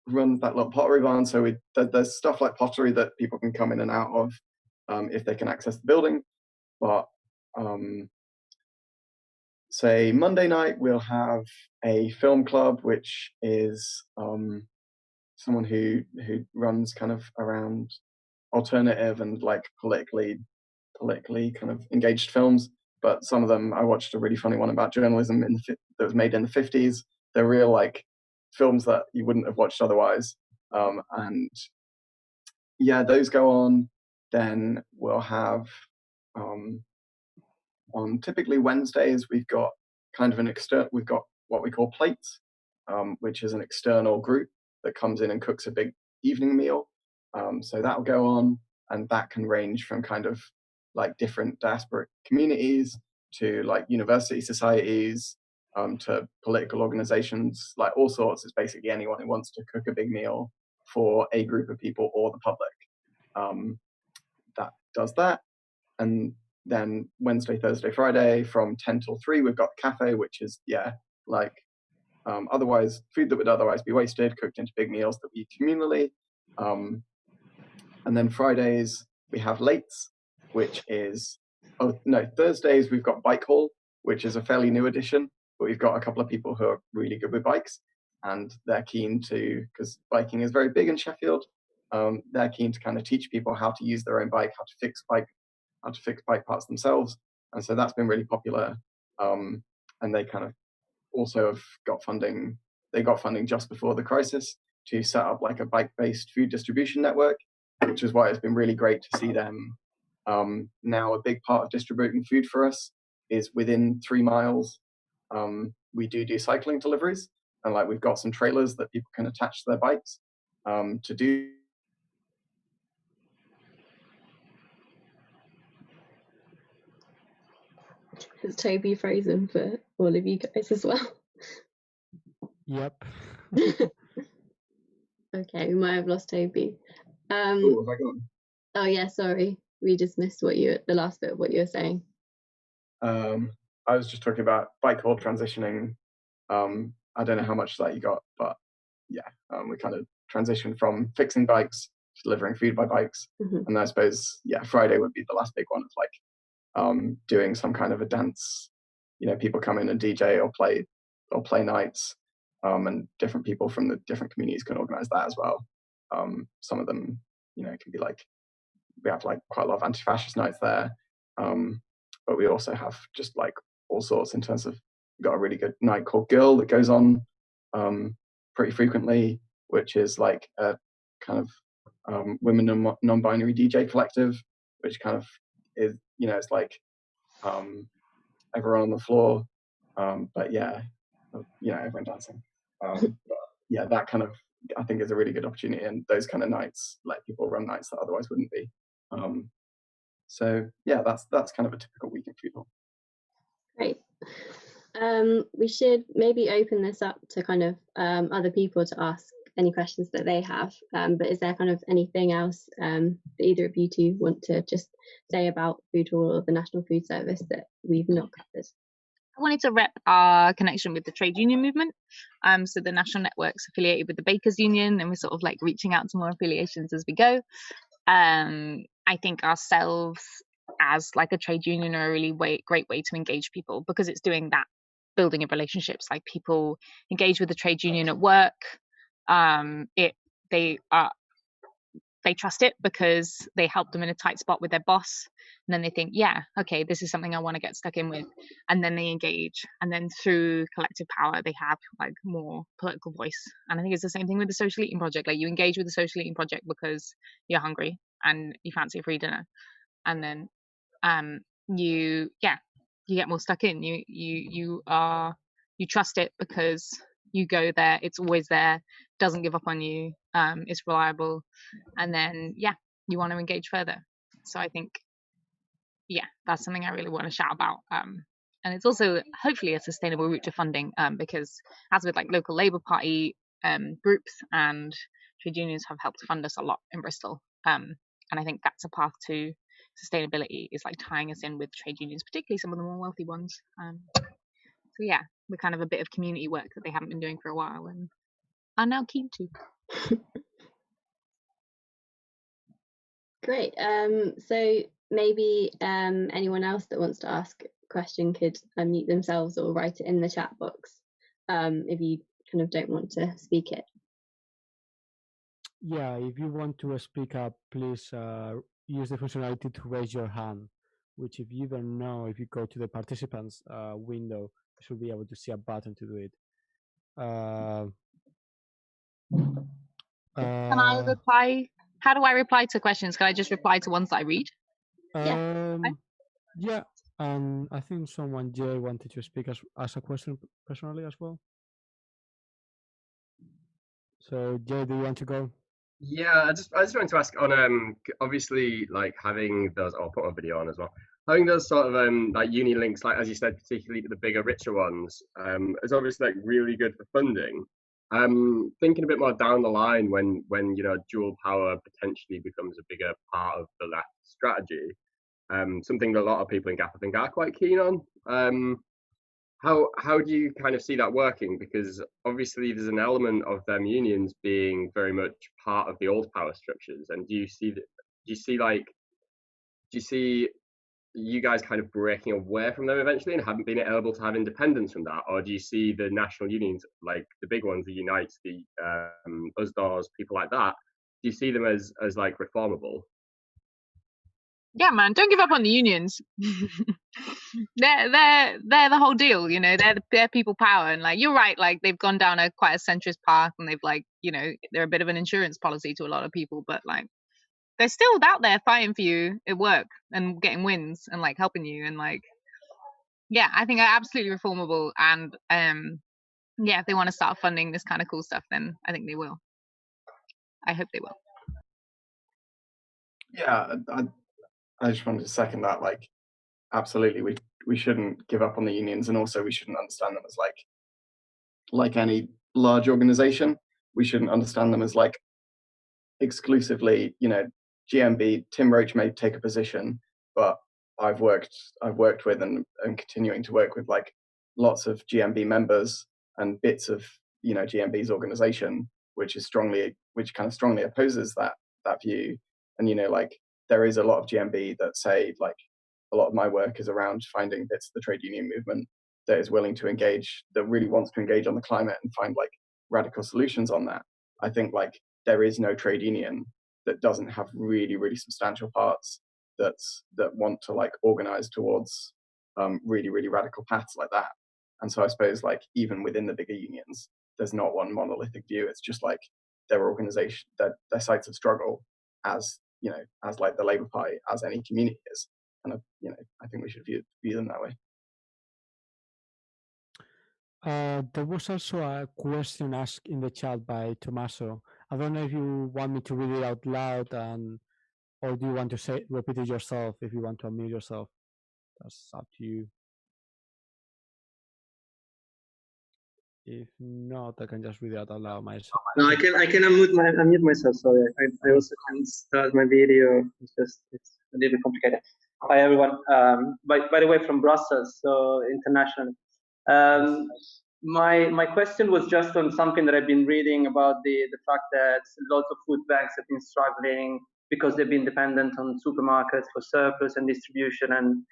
runs that little pottery barn. So there's stuff like pottery that people can come in and out of if they can access the building. But say Monday night we'll have a film club, which is someone who runs kind of around alternative and like politically kind of engaged films. But some of them, I watched a really funny one about journalism that was made in the 50s. They're real like films that you wouldn't have watched otherwise. And yeah, those go on. Then we'll have on typically Wednesdays, we've got kind of we've got what we call plates, which is an external group that comes in and cooks a big evening meal. So that'll go on, and that can range from kind of like different diasporic communities to like university societies, to political organizations, like all sorts. It's basically anyone who wants to cook a big meal for a group of people or the public. That does that. And then Wednesday, Thursday, Friday from 10 till 3, we've got the cafe, which is, like otherwise food that would otherwise be wasted, cooked into big meals that we eat communally. And then Fridays, we have lates, which is, Thursdays, we've got Bike Hall, which is a fairly new addition, but we've got a couple of people who are really good with bikes, and they're keen to, because biking is very big in Sheffield, they're keen to kind of teach people how to use their own bike, how to fix bike parts themselves. And so that's been really popular. And they kind of also have got funding. They got funding just before the crisis to set up like a bike-based food distribution network, which is why it's been really great to see them. Now a big part of distributing food for us is within 3 miles. We do cycling deliveries, and like we've got some trailers that people can attach to their bikes to do. Is Toby frozen for all of you guys as well? Yep. Okay, we might have lost Toby. Have I gone? Oh yeah, sorry, we just missed the last bit of what you were saying. I was just talking about Bike Hall transitioning. I don't know how much that you got, but yeah, we kind of transitioned from fixing bikes to delivering food by bikes. Mm-hmm. And I suppose, Friday would be the last big one of like doing some kind of a dance. People come in and DJ or play nights, and different people from the different communities can organize that as well. Some of them, can be like, we have like quite a lot of anti-fascist nights there, but we also have just like all sorts in terms of, we've got a really good night called Girl that goes on pretty frequently, which is like a kind of women and non-binary DJ collective, which kind of is, it's like everyone on the floor, but everyone dancing. But yeah, that kind of, I think, is a really good opportunity, and those kind of nights let people run nights that otherwise wouldn't be. So yeah, that's kind of a typical week in Foodhall. Great. We should maybe open this up to kind of other people to ask any questions that they have. But is there kind of anything else that either of you two want to just say about Foodhall or the National Food Service that we've not covered? I wanted to rep our connection with the trade union movement. So the national network's affiliated with the Bakers Union, and we're sort of like reaching out to more affiliations as we go. I think ourselves as like a trade union are a really great way to engage people, because it's doing that building of relationships. Like people engage with the trade union at work. They trust it because they help them in a tight spot with their boss, and then they think, yeah, okay, this is something I want to get stuck in with, and then they engage, and then through collective power they have like more political voice. And I think it's the same thing with the social eating project. Like you engage with the social eating project because you're hungry and you fancy a free dinner, and then you get more stuck in. You trust it because you go there, it's always there, doesn't give up on you, it's reliable, and then you want to engage further. So I think that's something I really want to shout about, and it's also hopefully a sustainable route to funding, because as with like local Labour Party groups and trade unions have helped fund us a lot in Bristol, and I think that's a path to sustainability, is like tying us in with trade unions, particularly some of the more wealthy ones. So we're kind of a bit of community work that they haven't been doing for a while and are now keen to. Great. So maybe anyone else that wants to ask a question could unmute themselves or write it in the chat box if you kind of don't want to speak it. Yeah, if you want to speak up, please use the functionality to raise your hand, which if you don't know, if you go to the participants window, you should be able to see a button to do it. Can I reply? How do I reply to questions? Can I just reply to ones that I read? Yeah, I think someone, Jay, wanted to speak as a question personally as well. So, Jay, do you want to go? Yeah, I just wanted to ask on obviously like having those. I'll put a video on as well. Having those sort of like uni links, like as you said, particularly to the bigger, richer ones, is obviously like really good for funding. Thinking a bit more down the line when you know dual power potentially becomes a bigger part of the left strategy. Something that a lot of people in GAF I think are quite keen on. How do you kind of see that working? Because obviously there's an element of them unions being very much part of the old power structures. And do you see you guys kind of breaking away from them eventually and haven't been able to have independence from that? Or do you see the national unions, like the big ones, the Unites, the USDAWs, people like that, do you see them as like reformable? Yeah, man, don't give up on the unions. they're the whole deal, you know. They're people power, and like you're right, like they've gone down quite a centrist path, and they've like, you know, they're a bit of an insurance policy to a lot of people, but like they're still out there fighting for you at work and getting wins and like helping you, and like yeah, I think they're absolutely reformable, and yeah, if they want to start funding this kind of cool stuff, then I think they will. I hope they will. Yeah, I just wanted to second that. Like, absolutely, we shouldn't give up on the unions, and also we shouldn't understand them as like any large organization. We shouldn't understand them as like exclusively, you know, GMB. Tim Roach may take a position, but I've worked with and continuing to work with like lots of GMB members and bits of, you know, GMB's organization, which kind of strongly opposes that view. And, you know, like there is a lot of GMB that say like a lot of my work is around finding bits of the trade union movement that is willing to engage, that really wants to engage on the climate and find like radical solutions on that. I think like there is no trade union that doesn't have really, really substantial parts that want to like organize towards really, really radical paths like that. And so I suppose like even within the bigger unions, there's not one monolithic view. It's just like their organization, their sites of struggle as, you know, as like the Labour Party, as any community is. And, you know, I think we should view them that way. There was also a question asked in the chat by Tommaso. I don't know if you want me to read it out loud, or do you want to repeat it yourself if you want to unmute yourself? That's up to you. If not, I can just read it out loud myself. No, I can unmute myself. Sorry, I also can start my video. It's a little bit complicated. Hi everyone. By the way, from Brussels, so international. My question was just on something that I've been reading about the fact that lots of food banks have been struggling because they've been dependent on supermarkets for surplus and distribution, and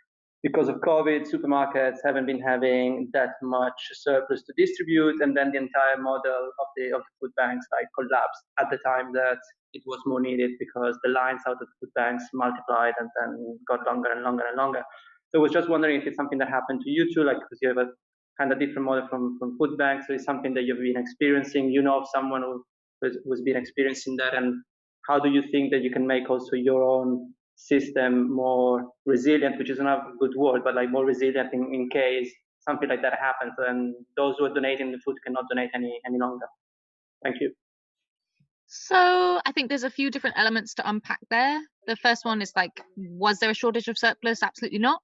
because of COVID, supermarkets haven't been having that much surplus to distribute, and then the entire model of the food banks like collapsed at the time that it was more needed because the lines out of the food banks multiplied and then got longer and longer and longer. So I was just wondering if it's something that happened to you too, like because you have a kind of different model from food banks, so it's something that you've been experiencing, you know, of someone who's been experiencing that, and how do you think that you can make also your own system more resilient, which is not a good word, but like more resilient in case something like that happens and those who are donating the food cannot donate any longer? Thank you. So I think there's a few different elements to unpack there. The first one is like, was there a shortage of surplus? Absolutely not.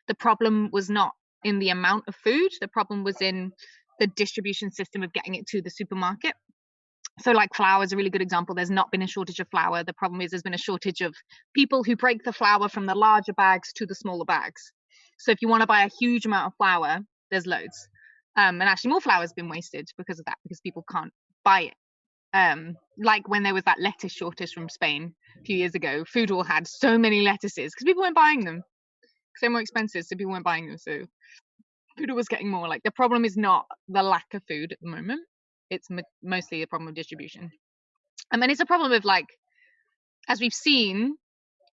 The problem was not in the amount of food. The problem was in the distribution system of getting it to the supermarket. So like flour is a really good example. There's not been a shortage of flour. The problem is there's been a shortage of people who break the flour from the larger bags to the smaller bags. So if you want to buy a huge amount of flour, there's loads. And actually more flour has been wasted because of that, because people can't buy it. like when there was that lettuce shortage from Spain a few years ago, Foodhall had so many lettuces because people weren't buying them because they're more expensive, so people weren't buying them. So Foodhall was getting more. Like, the problem is not the lack of food at the moment; it's mostly a problem of distribution. I mean, it's a problem of, like, as we've seen,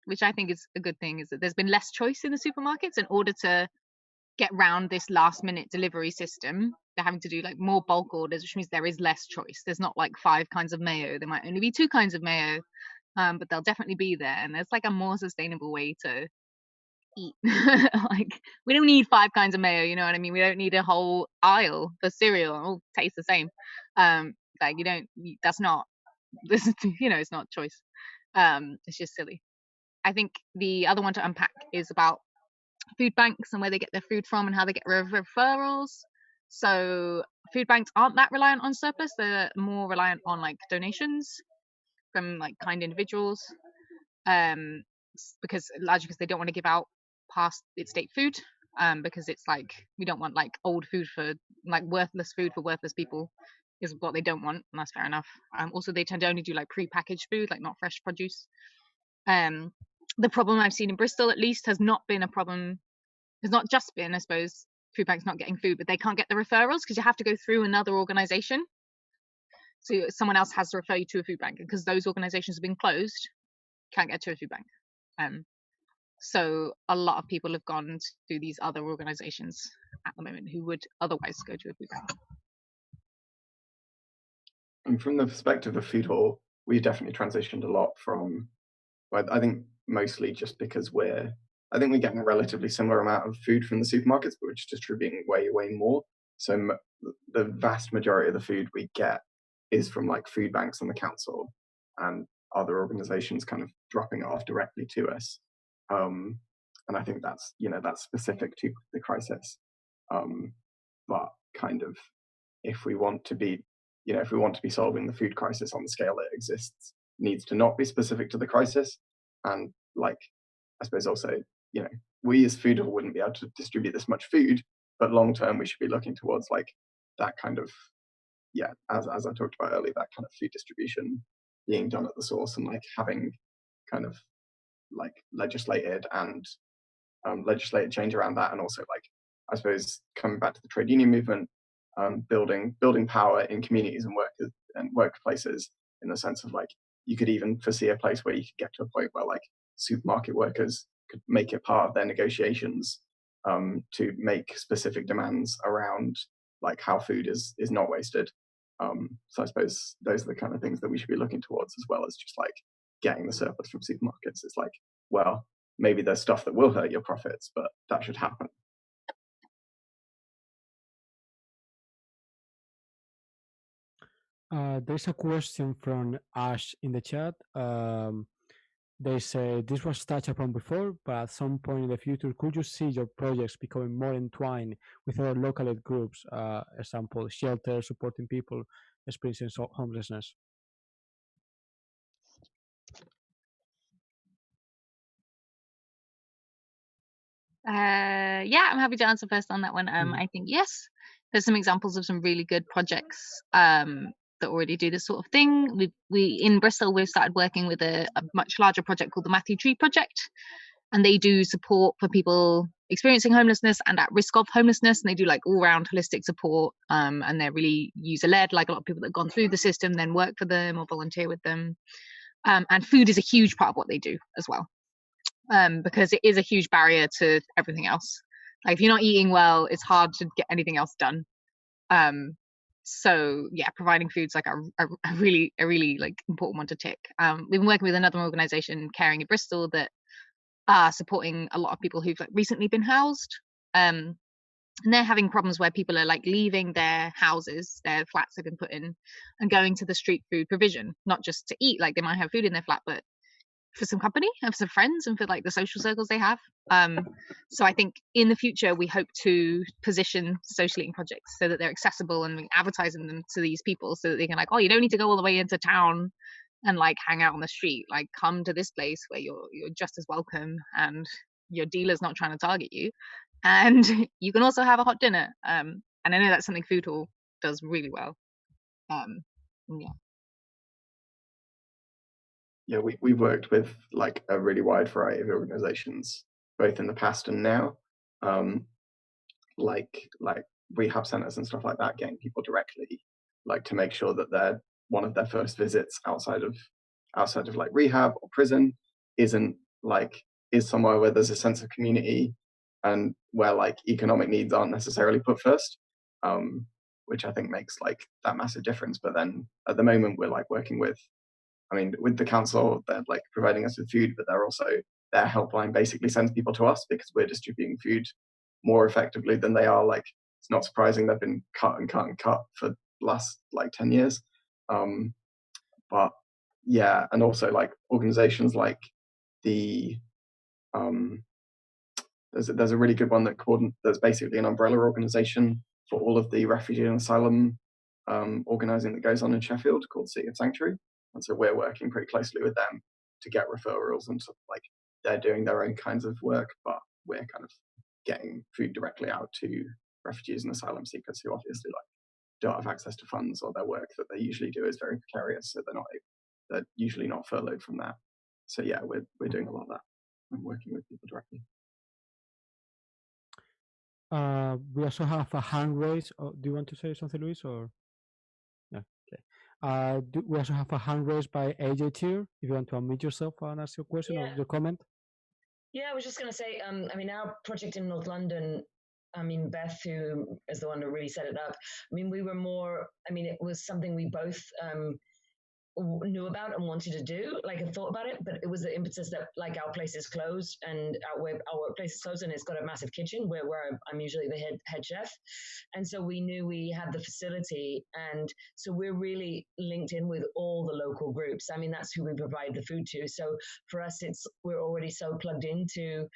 which I think is a good thing, is that there's been less choice in the supermarkets. In order to get round this last minute delivery system, they're having to do like more bulk orders, which means there is less choice. There's not like 5 kinds of mayo. There might only be 2 kinds of mayo, but they'll definitely be there. And there's like a more sustainable way to eat. Like, we don't need 5 kinds of mayo, you know what I mean? We don't need a whole aisle for cereal. It all tastes the same. Like, that's not, this is, it's not choice. It's just silly. I think the other one to unpack is about food banks and where they get their food from and how they get referrals. So food banks aren't that reliant on surplus. They're more reliant on like donations from like kind individuals, because largely because they don't want to give out past its date food, because it's like, we don't want like old food for like worthless food for worthless people is what they don't want, and that's fair enough. Also, they tend to only do like pre-packaged food, like not fresh produce. The problem I've seen in Bristol, at least, has not just been, I suppose, food banks not getting food, but they can't get the referrals because you have to go through another organisation. So someone else has to refer you to a food bank, because those organisations have been closed, can't get to a food bank. So a lot of people have gone to these other organisations at the moment who would otherwise go to a food bank. And from the perspective of Foodhall, we definitely transitioned a lot from, well, I think mostly just because I think we're getting a relatively similar amount of food from the supermarkets, but we're just distributing way, way more. So the vast majority of the food we get is from like food banks on the council and other organizations kind of dropping it off directly to us. And I think that's, that's specific to the crisis. But kind of, if we want to be solving the food crisis on the scale it exists, needs to not be specific to the crisis. And like, I suppose also, we as Foodhall wouldn't be able to distribute this much food, but long term we should be looking towards like that kind of, as I talked about earlier, that kind of food distribution being done at the source, and like having kind of like legislated change around that. And also, like, I suppose coming back to the trade union movement, building power in communities and workplaces, in the sense of like, you could even foresee a place where you could get to a point where like supermarket workers could make it part of their negotiations to make specific demands around like how food is not wasted. So I suppose those are the kind of things that we should be looking towards, as well as just like getting the surplus from supermarkets. It's like, well, maybe there's stuff that will hurt your profits, but that should happen. There's a question from Ash in the chat. They say, this was touched upon before, but at some point in the future, could you see your projects becoming more entwined with other local aid groups, example, shelters, supporting people experiencing homelessness? Yeah, I'm happy to answer first on that one. I think yes, there's some examples of some really good projects that already do this sort of thing. We in Bristol, we've started working with a much larger project called the Matthew Tree Project, and they do support for people experiencing homelessness and at risk of homelessness, and they do like all-round holistic support, and they're really user-led. Like, a lot of people that have gone through the system then work for them or volunteer with them, and food is a huge part of what they do as well. Because it is a huge barrier to everything else. Like, if you're not eating well, it's hard to get anything else done. So yeah, providing food's like a really like important one to tick. We've been working with another organisation, Caring in Bristol, that are supporting a lot of people who've like recently been housed. And they're having problems where people are like leaving their houses, their flats have been put in, and going to the street food provision, not just to eat. Like, they might have food in their flat, but for some company and for some friends and for like the social circles they have. So I think in the future we hope to position social eating projects so that they're accessible, and advertising them to these people so that they can like, oh, you don't need to go all the way into town and like hang out on the street. Like, come to this place where you're just as welcome, and your dealer's not trying to target you, and you can also have a hot dinner. And I know that's something Foodhall does really well. Yeah. yeah, we've worked with like a really wide variety of organizations, both in the past and now, like rehab centers and stuff like that, getting people directly, like to make sure that they're one of their first visits outside of like rehab or prison is somewhere where there's a sense of community and where like economic needs aren't necessarily put first, which I think makes like that massive difference. But then at the moment we're like working with the council, they're like providing us with food, but they're also, their helpline basically sends people to us because we're distributing food more effectively than they are. Like, it's not surprising they've been cut for the last like 10 years. But yeah, and also like organizations like the there's a really good one that's basically an umbrella organization for all of the refugee and asylum organising that goes on in Sheffield, called City of Sanctuary. And so we're working pretty closely with them to get referrals, and stuff. Like, they're doing their own kinds of work, but we're kind of getting food directly out to refugees and asylum seekers who obviously like don't have access to funds, or their work that they usually do is very precarious, so they're usually not furloughed from that. So yeah, we're doing a lot of that and working with people directly. We also have a hand raise. Oh, do you want to say something, Luis? Or no? Okay. We also have a hand raise by AJ Tier. If you want to unmute yourself and ask your question or your comment. Yeah, I was just going to say, our project in North London, Beth, who is the one who really set it up, we were more, it was something we both knew about and wanted to do, like I thought about it, but it was the impetus that like our place is closed and our workplace is closed, and it's got a massive kitchen where I'm usually the head chef. And so we knew we had the facility, and so we're really linked in with all the local groups. That's who we provide the food to. So for us, we're already so plugged into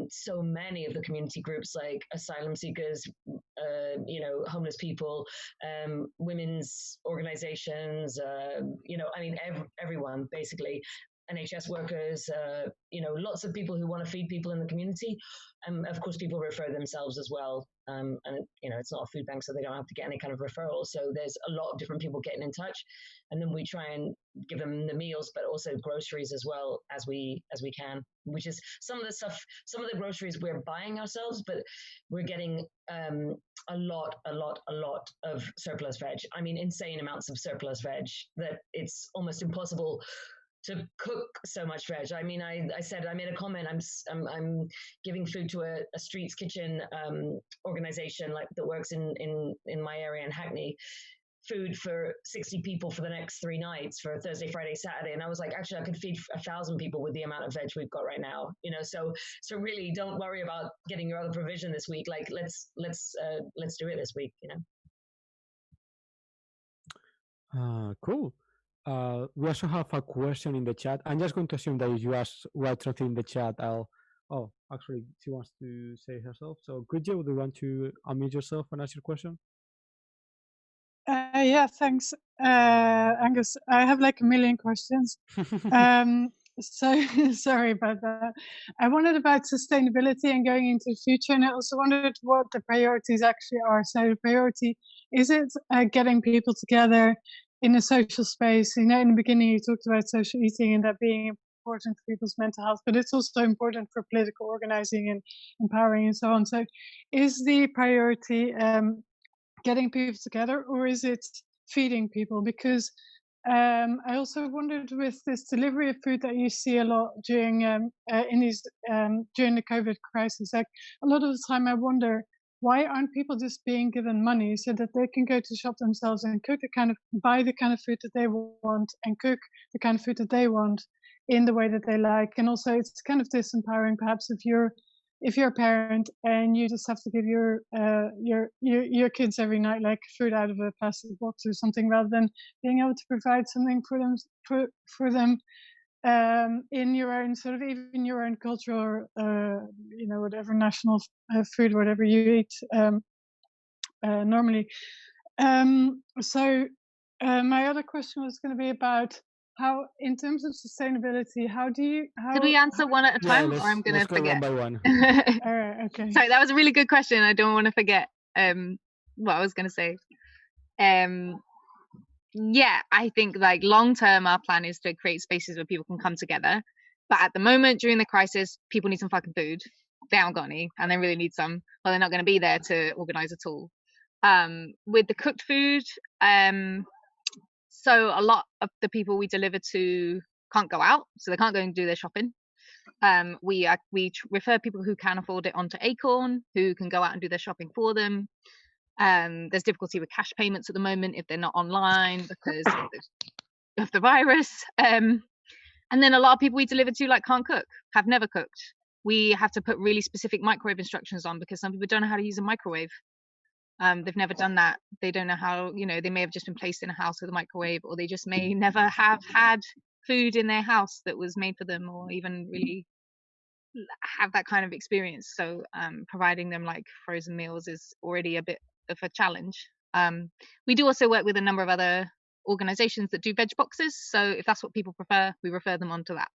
so many of the community groups, like asylum seekers, homeless people, women's organizations, everyone basically, NHS workers, lots of people who want to feed people in the community. Of course, people refer themselves as well. And it's not a food bank, so they don't have to get any kind of referral. So there's a lot of different people getting in touch, and then we try and give them the meals, but also groceries as well as we can. Which is some of the groceries we're buying ourselves, but we're getting a lot of surplus veg. Insane amounts of surplus veg that it's almost impossible to cook so much veg. I made a comment. I'm giving food to a streets kitchen organization that works in my area in Hackney. Food for 60 people for the next 3 nights for Thursday, Friday, Saturday, and I was like, actually, I could feed 1,000 people with the amount of veg we've got right now. So really, don't worry about getting your other provision this week. Like, let's do it this week. Cool. We also have a question in the chat. I'm just going to assume that if you write something in the chat, actually, she wants to say herself. So, Gridje, would you want to unmute yourself and ask your question? Yeah, thanks, Angus. I have like a million questions. So sorry about that. I wondered about sustainability and going into the future, and I also wondered what the priorities actually are. So the priority, is it getting people together in a social space? In the beginning you talked about social eating and that being important for people's mental health, but it's also important for political organizing and empowering and so on. So is the priority getting people together, or is it feeding people? Because I also wondered with this delivery of food that you see a lot during during the COVID crisis, like a lot of the time I wonder, why aren't people just being given money so that they can go to shop themselves and cook buy the kind of food that they want and cook the kind of food that they want in the way that they like? And also it's kind of disempowering perhaps if you're a parent and you just have to give your kids every night like food out of a plastic box or something, rather than being able to provide something for them in your own sort of, even your own culture, or whatever national food, whatever you eat normally. So my other question was going to be about how, in terms of sustainability, Could we answer one at a time, or I'm going to forget? One by one. All right, okay. Sorry, that was a really good question. I don't want to forget what I was going to say. yeah, I think like long term, our plan is to create spaces where people can come together. But at the moment, during the crisis, people need some fucking food. They haven't got any, and they really need some. Well, they're not going to be there to organize at all. With the cooked food, so a lot of the people we deliver to can't go out, so they can't go and do their shopping. We refer people who can afford it onto Acorn, who can go out and do their shopping for them. There's difficulty with cash payments at the moment if they're not online because of the virus. And then a lot of people we deliver to like can't cook, have never cooked. We have to put really specific microwave instructions on because some people don't know how to use a microwave. They've never done that. They don't know how, they may have just been placed in a house with a microwave, or they just may never have had food in their house that was made for them, or even really have that kind of experience. So providing them like frozen meals is already a bit of a challenge. We do also work with a number of other organizations that do veg boxes, so if that's what people prefer, we refer them on to that.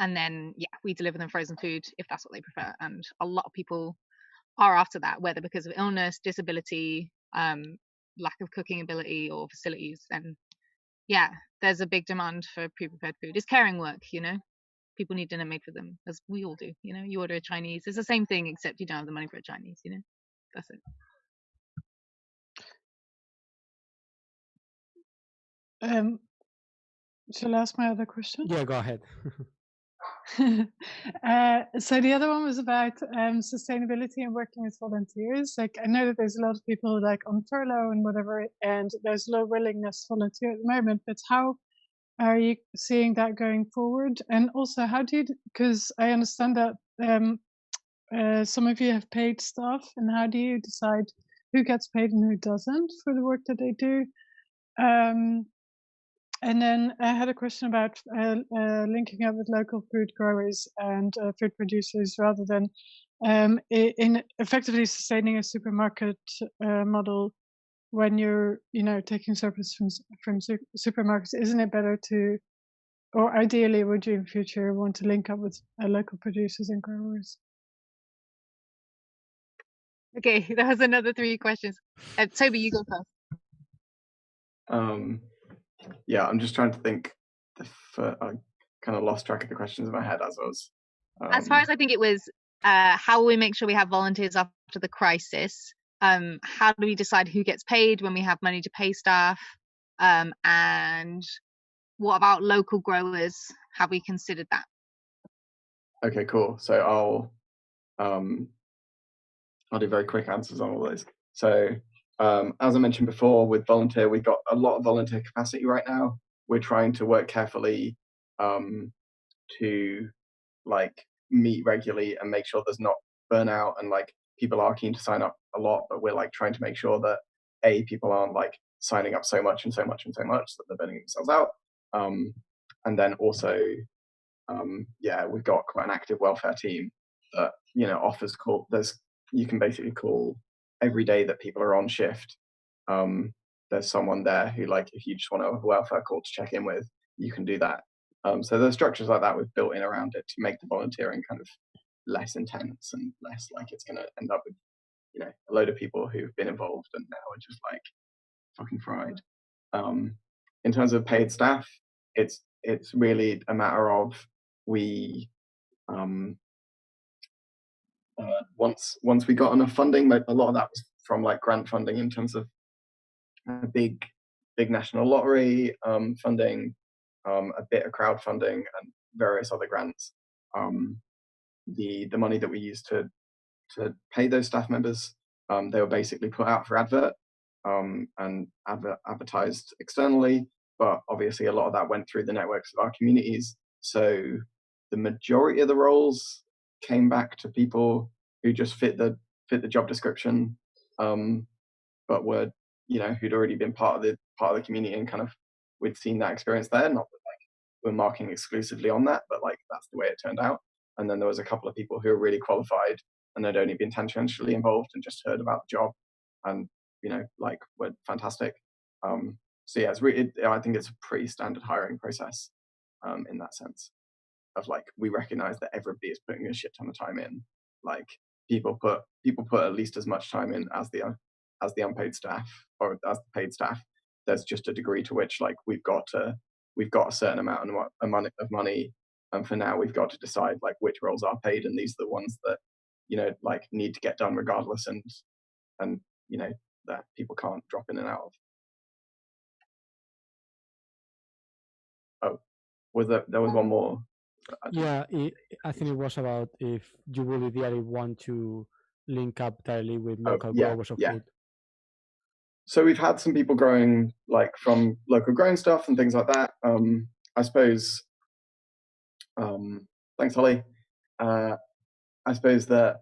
And then we deliver them frozen food if that's what they prefer. And a lot of people are after that, whether because of illness, disability, lack of cooking ability or facilities. And there's a big demand for pre-prepared food. It's caring work, people need dinner made for them, as we all do. You order a Chinese, it's the same thing except you don't have the money for a Chinese. That's it. Shall I ask my other question? Yeah, go ahead. So the other one was about sustainability and working with volunteers. Like, I know that there's a lot of people like on furlough and whatever, and there's low willingness to volunteer at the moment, but how are you seeing that going forward? And also, how do you, because I understand that some of you have paid staff, and how do you decide who gets paid and who doesn't for the work that they do? And then I had a question about linking up with local food growers and food producers rather than in effectively sustaining a supermarket model when you're, taking surplus from supermarkets. Isn't it better to, or ideally, would you in future want to link up with local producers and growers? Okay, that was another 3 questions. Toby, you go first. I'm just trying to think. I kind of lost track of the questions in my head as I was. As far as I think it was, how will we make sure we have volunteers after the crisis? How do we decide who gets paid when we have money to pay staff? And what about local growers? Have we considered that? Okay, cool. So I'll do very quick answers on all those. So as I mentioned before, with volunteer, we've got a lot of volunteer capacity right now. We're trying to work carefully to like meet regularly and make sure there's not burnout, and like people are keen to sign up a lot, but we're like trying to make sure that people aren't like signing up so much and so much and so much that they're burning themselves out. And then also we've got quite an active welfare team that offers call. You can basically call every day that people are on shift. There's someone there who, like, if you just want to have a welfare call to check in with, you can do that. So there's structures like that we've built in around it to make the volunteering kind of less intense and less like it's going to end up with a load of people who've been involved and now are just like fucking fried. In terms of paid staff, it's really a matter of once we got enough funding, a lot of that was from like grant funding in terms of big national lottery funding, a bit of crowdfunding and various other grants. The money that we used to pay those staff members, they were basically put out for advert and advertised externally, but obviously a lot of that went through the networks of our communities. So the majority of the roles came back to people who just fit the job description, but were who'd already been part of the community and kind of we'd seen that experience there. Not that like we're marking exclusively on that, but like that's the way it turned out. And then there was a couple of people who were really qualified and had only been tangentially involved and just heard about the job and like were fantastic. So yeah, I think it's a pretty standard hiring process in that sense of like we recognize that everybody is putting a shit ton of time in. Like people put at least as much time in as the as the unpaid staff or as the paid staff, there's just a degree to which like we've got a certain amount of money, and for now we've got to decide like which roles are paid, and these are the ones that like need to get done regardless, and that people can't drop in and out of. Oh, there was one more. Yeah, I think it was about if you really really want to link up directly with local growers of food. So we've had some people growing like from local growing stuff and things like that. I suppose. Thanks, Holly. I suppose that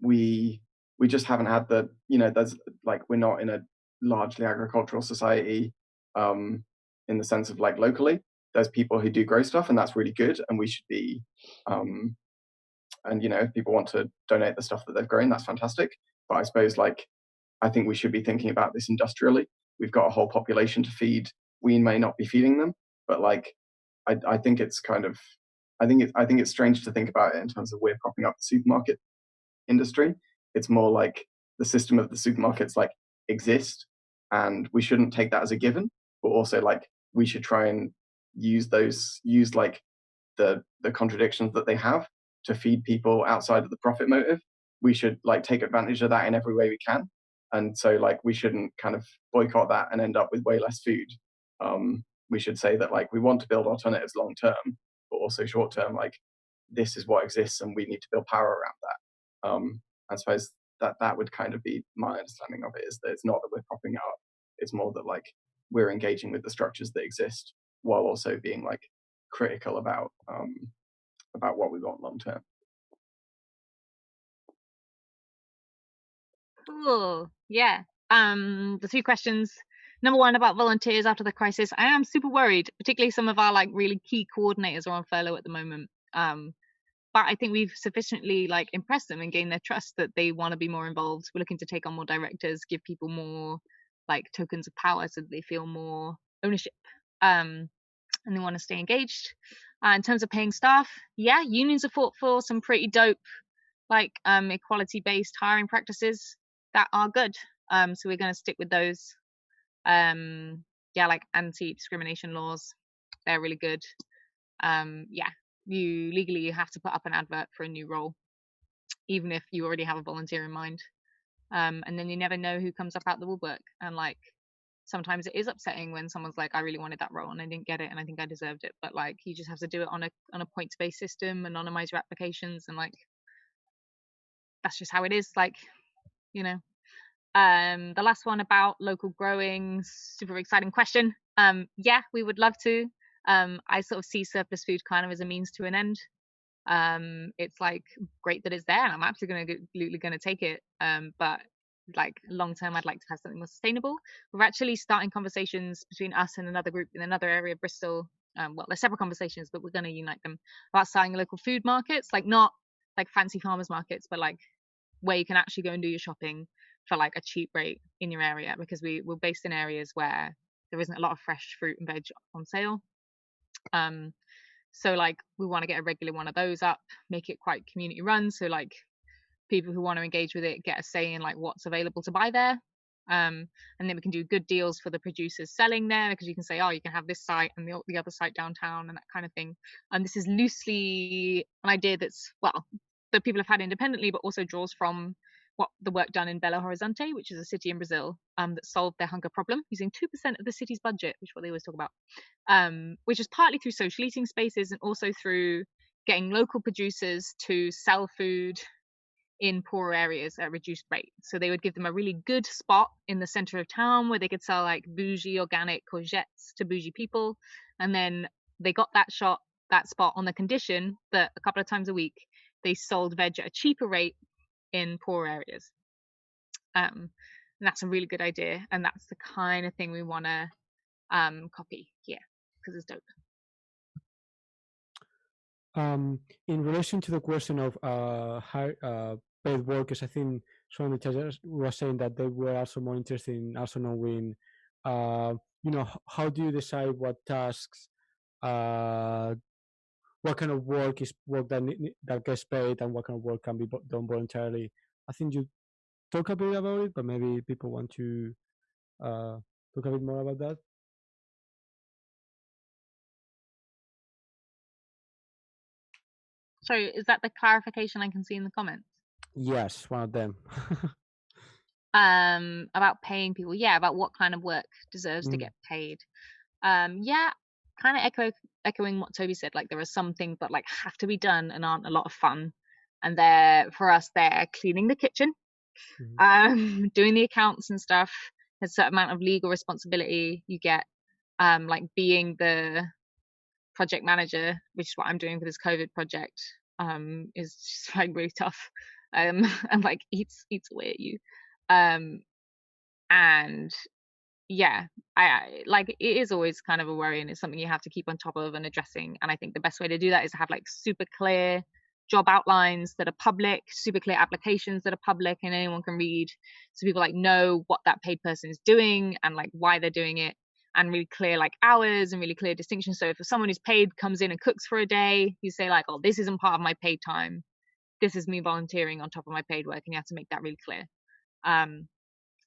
we just haven't had the there's like we're not in a largely agricultural society in the sense of like locally. There's people who do grow stuff, and that's really good, and we should be and if people want to donate the stuff that they've grown, that's fantastic. But I suppose like I think we should be thinking about this industrially. We've got a whole population to feed. We may not be feeding them, but like I think it's kind of I think it's strange to think about it in terms of we're propping up the supermarket industry. It's more like the system of the supermarkets like exist, and we shouldn't take that as a given, but also like we should try and use like the contradictions that they have to feed people outside of the profit motive. We should like take advantage of that in every way we can, and so like we shouldn't kind of boycott that and end up with way less food. We should say that like we want to build alternatives long term, but also short term, like this is what exists and we need to build power around that. I suppose that would kind of be my understanding of it, is that it's not that we're propping it up, it's more that like we're engaging with the structures that exist while also being like critical about what we want long term. Cool. Yeah. The 3 questions. Number 1 about volunteers after the crisis. I am super worried, particularly some of our like really key coordinators are on furlough at the moment. But I think we've sufficiently like impressed them and gained their trust that they want to be more involved. We're looking to take on more directors, give people more like tokens of power so that they feel more ownership. And they want to stay engaged. In terms of paying staff, yeah, unions have fought for some pretty dope like equality-based hiring practices that are good. So we're going to stick with those. Yeah, like anti-discrimination laws, they're really good. Yeah, you legally have to put up an advert for a new role, even if you already have a volunteer in mind. And then you never know who comes up out the woodwork. And like sometimes it is upsetting when someone's like, I really wanted that role and I didn't get it and I think I deserved it. But like you just have to do it on a points-based system, anonymize your applications, and like that's just how it is. Like, the last one about local growing, super exciting question. Yeah, we would love to. I sort of see surplus food kind of as a means to an end. It's like great that it's there and I'm absolutely going to take it. But like long term, I'd like to have something more sustainable. We're actually starting conversations between us and another group in another area of Bristol. Well, they're separate conversations, but we're going to unite them about starting local food markets, like not like fancy farmers markets, but like where you can actually go and do your shopping for like a cheap rate in your area, because we're based in areas where there isn't a lot of fresh fruit and veg on sale. So like we want to get a regular one of those up, make it quite community run, so like people who want to engage with it get a say in like what's available to buy there. And then we can do good deals for the producers selling there, because you can say, oh, you can have this site and the other site downtown and that kind of thing. And this is loosely an idea that's, well, that people have had independently, but also draws from what the work done in Belo Horizonte, which is a city in Brazil that solved their hunger problem using 2% of the city's budget, which is what they always talk about, which is partly through social eating spaces and also through getting local producers to sell food in poorer areas at a reduced rate. So they would give them a really good spot in the center of town where they could sell like bougie organic courgettes to bougie people, and then they got that spot on the condition that a couple of times a week they sold veg at a cheaper rate in poor areas. And that's a really good idea, and that's the kind of thing we want to copy here because it's dope. In relation to the question of paid workers, I think some of the judges were saying that they were also more interested in also knowing, how do you decide what tasks, what kind of work is work that gets paid and what kind of work can be done voluntarily. I think you talk a bit about it, but maybe people want to talk a bit more about that. Sorry, is that the clarification I can see in the comments? Yes, one of them. About paying people. Yeah, about what kind of work deserves to get paid. Yeah, kind of echoing what Toby said. Like there are some things that like have to be done and aren't a lot of fun, and for us they're cleaning the kitchen, doing the accounts and stuff. There's a certain amount of legal responsibility you get, like being the project manager, which is what I'm doing for this COVID project, is just like really tough, and like eats away at you, and yeah, I like it is always kind of a worry, and it's something you have to keep on top of and addressing. And I think the best way to do that is to have like super clear job outlines that are public, super clear applications that are public and anyone can read, so people like know what that paid person is doing and like why they're doing it, and really clear like hours and really clear distinctions. So if someone who's paid comes in and cooks for a day, you say like, oh, this isn't part of my paid time, this is me volunteering on top of my paid work, and you have to make that really clear.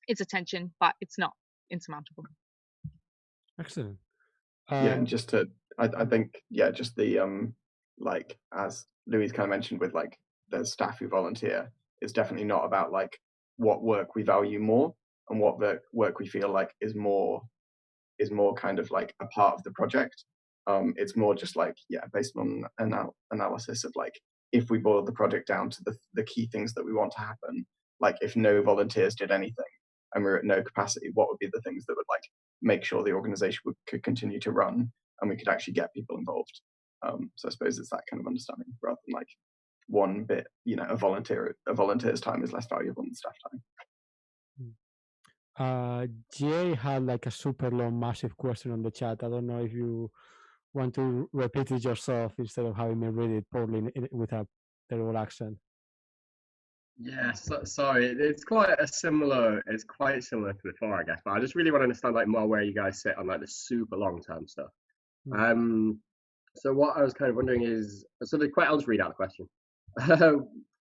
It's a tension, but it's not insurmountable. Excellent. Yeah, and just to, I think, yeah, just the like as Louise kind of mentioned with like the staff who volunteer, it's definitely not about like what work we value more and what the work we feel like is more kind of like a part of the project. It's more just like, yeah, based on analysis of like, if we boil the project down to the key things that we want to happen, like if no volunteers did anything and we're at no capacity, what would be the things that would like make sure the organization could continue to run and we could actually get people involved. So I suppose it's that kind of understanding rather than like one bit, you know, a volunteer's time is less valuable than staff time. Jay had like a super long, massive question on the chat. I don't know if you want to repeat it yourself instead of having me read it probably with a terrible accent. Yeah, sorry. It's quite similar to before, I guess. But I just really want to understand like more where you guys sit on like the super long-term stuff. So what I was kind of wondering is, so I'll just read out the question.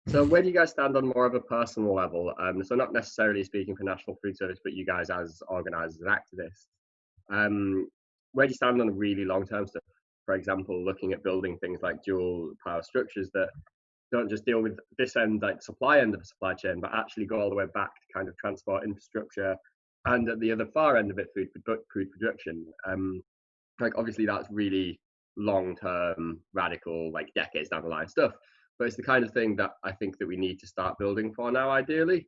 So where do you guys stand on more of a personal level? So not necessarily speaking for National Food Service, but you guys as organisers and activists. Where do you stand on the really long-term stuff? For example, looking at building things like dual power structures that don't just deal with this end, like supply end of the supply chain, but actually go all the way back to kind of transport infrastructure, and at the other far end of it, food production. Like obviously that's really long-term, radical, like decades down the line stuff, but it's the kind of thing that I think that we need to start building for now, ideally.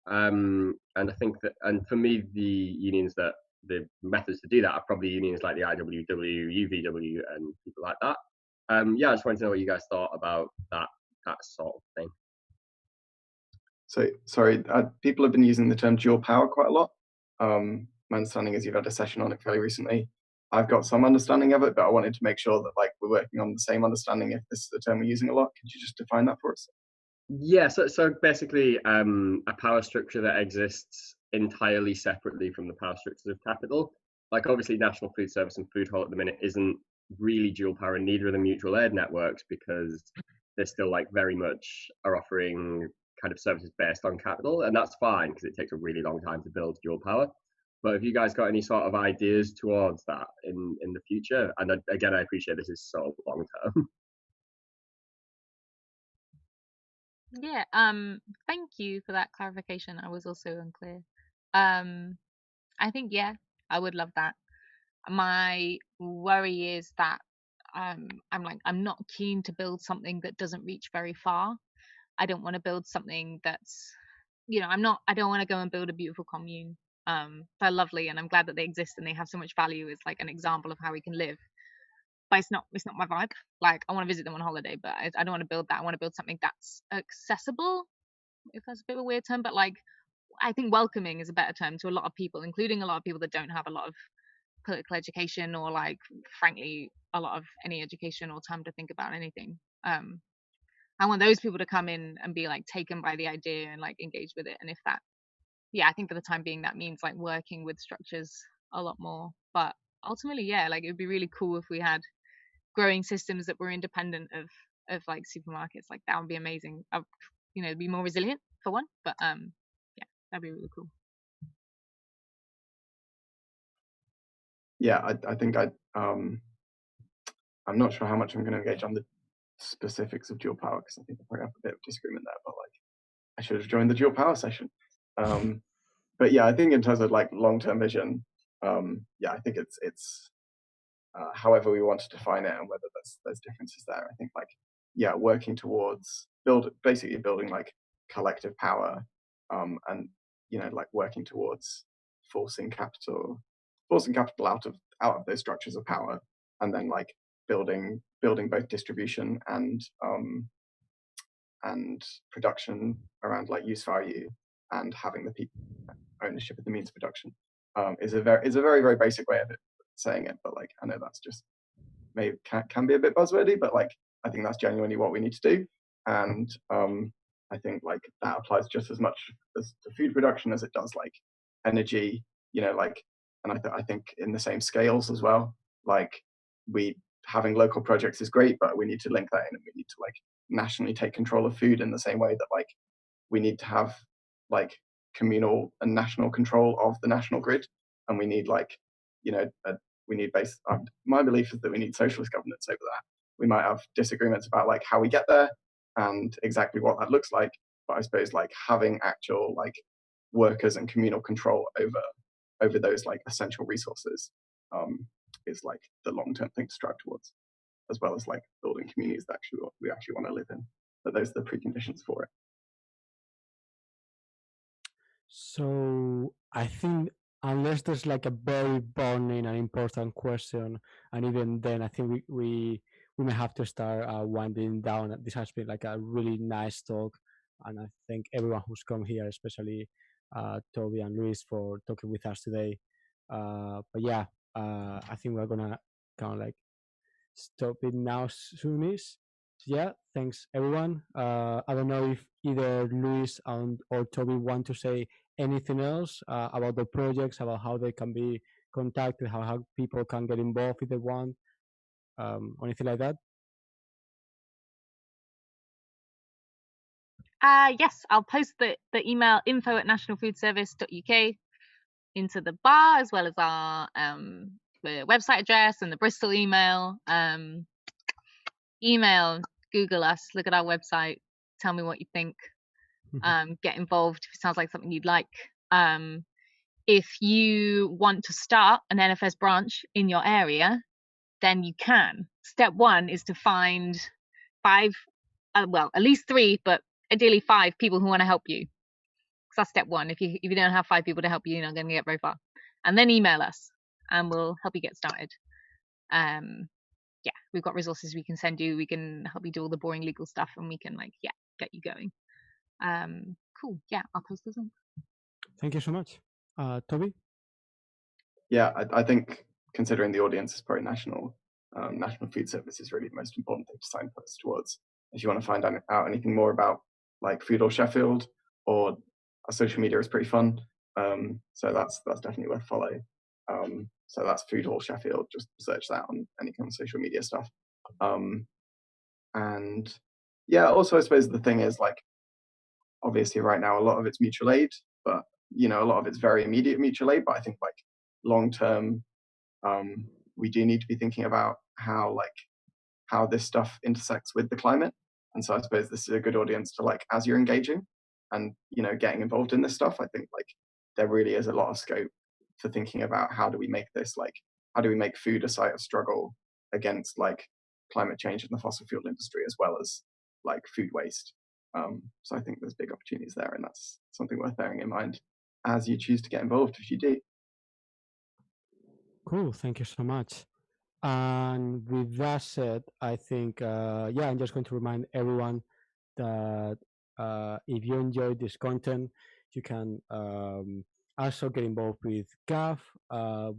And I think that, and for me, the methods to do that are probably unions like the IWW, UVW, and people like that. Yeah, I just wanted to know what you guys thought about that sort of thing. So sorry, people have been using the term dual power quite a lot. My understanding is you've had a session on it fairly recently. I've got some understanding of it, but I wanted to make sure that like we're working on the same understanding if this is the term we're using a lot. Could you just define that for us? Yeah, so basically a power structure that exists entirely separately from the power structures of capital. Like obviously National Food Service and Foodhall at the minute isn't really dual power, and neither are the mutual aid networks, because they still like very much are offering kind of services based on capital, and that's fine because it takes a really long time to build dual power. But have you guys got any sort of ideas towards that in the future? And again, I appreciate this is so long term. Yeah, thank you for that clarification. I was also unclear. I think, yeah, I would love that. My worry is that I'm not keen to build something that doesn't reach very far. I don't want to build something that's, you know, I don't want to go and build a beautiful commune. They're lovely and I'm glad that they exist and they have so much value as like an example of how we can live. But it's not my vibe. Like I want to visit them on holiday, but I don't want to build that. I want to build something that's accessible, if that's a bit of a weird term, but like I think welcoming is a better term to a lot of people, including a lot of people that don't have a lot of political education or like frankly a lot of any education or time to think about anything. I want those people to come in and be like taken by the idea and like engage with it. And if that, yeah, I think for the time being that means like working with structures a lot more. But ultimately, yeah, like it would be really cool if we had growing systems that were independent of like supermarkets. Like that would be amazing. You know, be more resilient for one. But That'd be really cool. Yeah, I think I'm not sure how much I'm going to engage on the specifics of dual power, because I think I probably have a bit of disagreement there, but like I should have joined the dual power session. But yeah, I think in terms of like long-term vision, yeah, I think it's however we want to define it and whether there's differences there. I think like, yeah, working towards basically building like collective power, and you know, like working towards forcing capital out of those structures of power, and then like building both distribution and production around like use value, and having the people ownership of the means of production, is a very very basic way of saying it, but like I know that's just maybe can be a bit buzzwordy, but like I think that's genuinely what we need to do, and I think like that applies just as much as to food production as it does like energy, you know, like, and I think in the same scales as well. Like having local projects is great, but we need to link that in, and we need to like nationally take control of food in the same way that like we need to have like communal and national control of the national grid, and we need like, you know, my belief is that we need socialist governance over that. We might have disagreements about like how we get there and exactly what that looks like, but I suppose like having actual like workers and communal control over those like essential resources is like the long-term thing to strive towards, as well as like building communities that we actually want to live in. But those are the preconditions for it. So I think unless there's like a very burning and important question, and even then I think we may have to start winding down. This has been like a really nice talk, and I thank everyone who's come here, especially Toby and Luis, for talking with us today. But yeah, I think we're gonna kind of like stop it now soonish. Yeah, thanks everyone. I don't know if either Luis or Toby want to say anything else about the projects, about how they can be contacted, how people can get involved if they want, or anything like that. Yes, I'll post the email info@nationalfoodservice.uk into the bar, as well as our the website address and the Bristol email. Email, Google us, look at our website, tell me what you think. Get involved if it sounds like something you'd like. If you want to start an NFS branch in your area, then you can. Step one is to find 5, well, at least 3, but ideally 5 people who want to help you. So that's step one. If you don't have 5 people to help you, you're not going to get very far. And then email us, and we'll help you get started. Yeah, we've got resources we can send you. We can help you do all the boring legal stuff, and we can like, yeah, get you going. Cool. Yeah, I'll post this on. Thank you so much. Toby? Yeah, I think considering the audience is probably national food service is really the most important thing to signpost towards. If you want to find out anything more about like Foodhall Sheffield, or our social media is pretty fun. So that's definitely worth follow. So that's Foodhall Sheffield, just search that on any kind of social media stuff. And yeah, also I suppose the thing is like, obviously right now a lot of it's mutual aid, but you know, a lot of it's very immediate mutual aid, but I think like long term, we do need to be thinking about how this stuff intersects with the climate. And so I suppose this is a good audience to like, as you're engaging and, you know, getting involved in this stuff, I think like there really is a lot of scope for thinking about how do we make food a site of struggle against like climate change in the fossil fuel industry, as well as like food waste. So I think there's big opportunities there, and that's something worth bearing in mind as you choose to get involved, if you do. Cool, thank you so much. And with that said, I think, yeah, I'm just going to remind everyone that if you enjoyed this content, you can also get involved with GAF.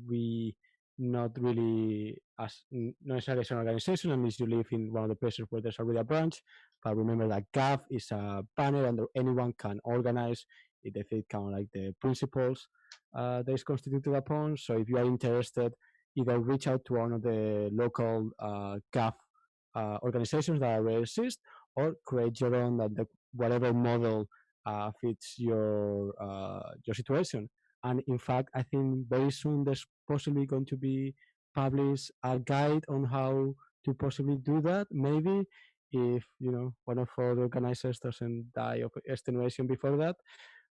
We not really as necessarily as an organization unless you live in one of the places where there's already a branch, but remember that GAF is a panel and anyone can organize if they fit kind of like the principles that is constituted upon. So if you are interested, either reach out to one of the local GAF organizations that already exist, or create your own, whatever model fits your situation. And in fact, I think very soon there's possibly going to be published a guide on how to possibly do that. Maybe if one of our organizers doesn't die of extenuation before that.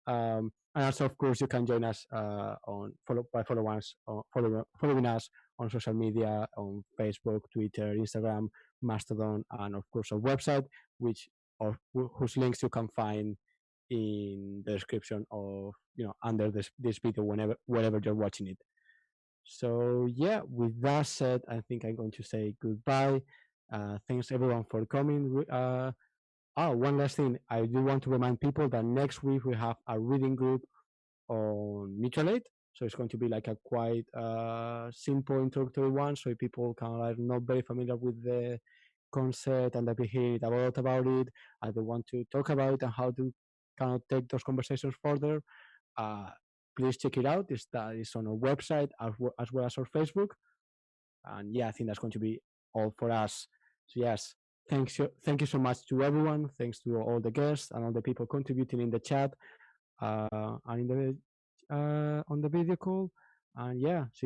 And also, of course, you can join us following us on social media, on Facebook, Twitter, Instagram, Mastodon, and of course our website, whose links you can find in the description of under this video wherever you're watching it. So yeah, with that said, I think I'm going to say goodbye. Thanks everyone for coming. One last thing, I do want to remind people that next week we have a reading group on mutual aid. So it's going to be like a quite simple introductory one, so if people are not very familiar with the concept and they've been hearing a lot about it, and they want to talk about it and how to kind of take those conversations further, please check it out. It's on our website as well as our Facebook. And yeah, I think that's going to be all for us. So yes, thank you so much to everyone. Thanks to all the guests and all the people contributing in the chat and in the on the video call. And yeah, see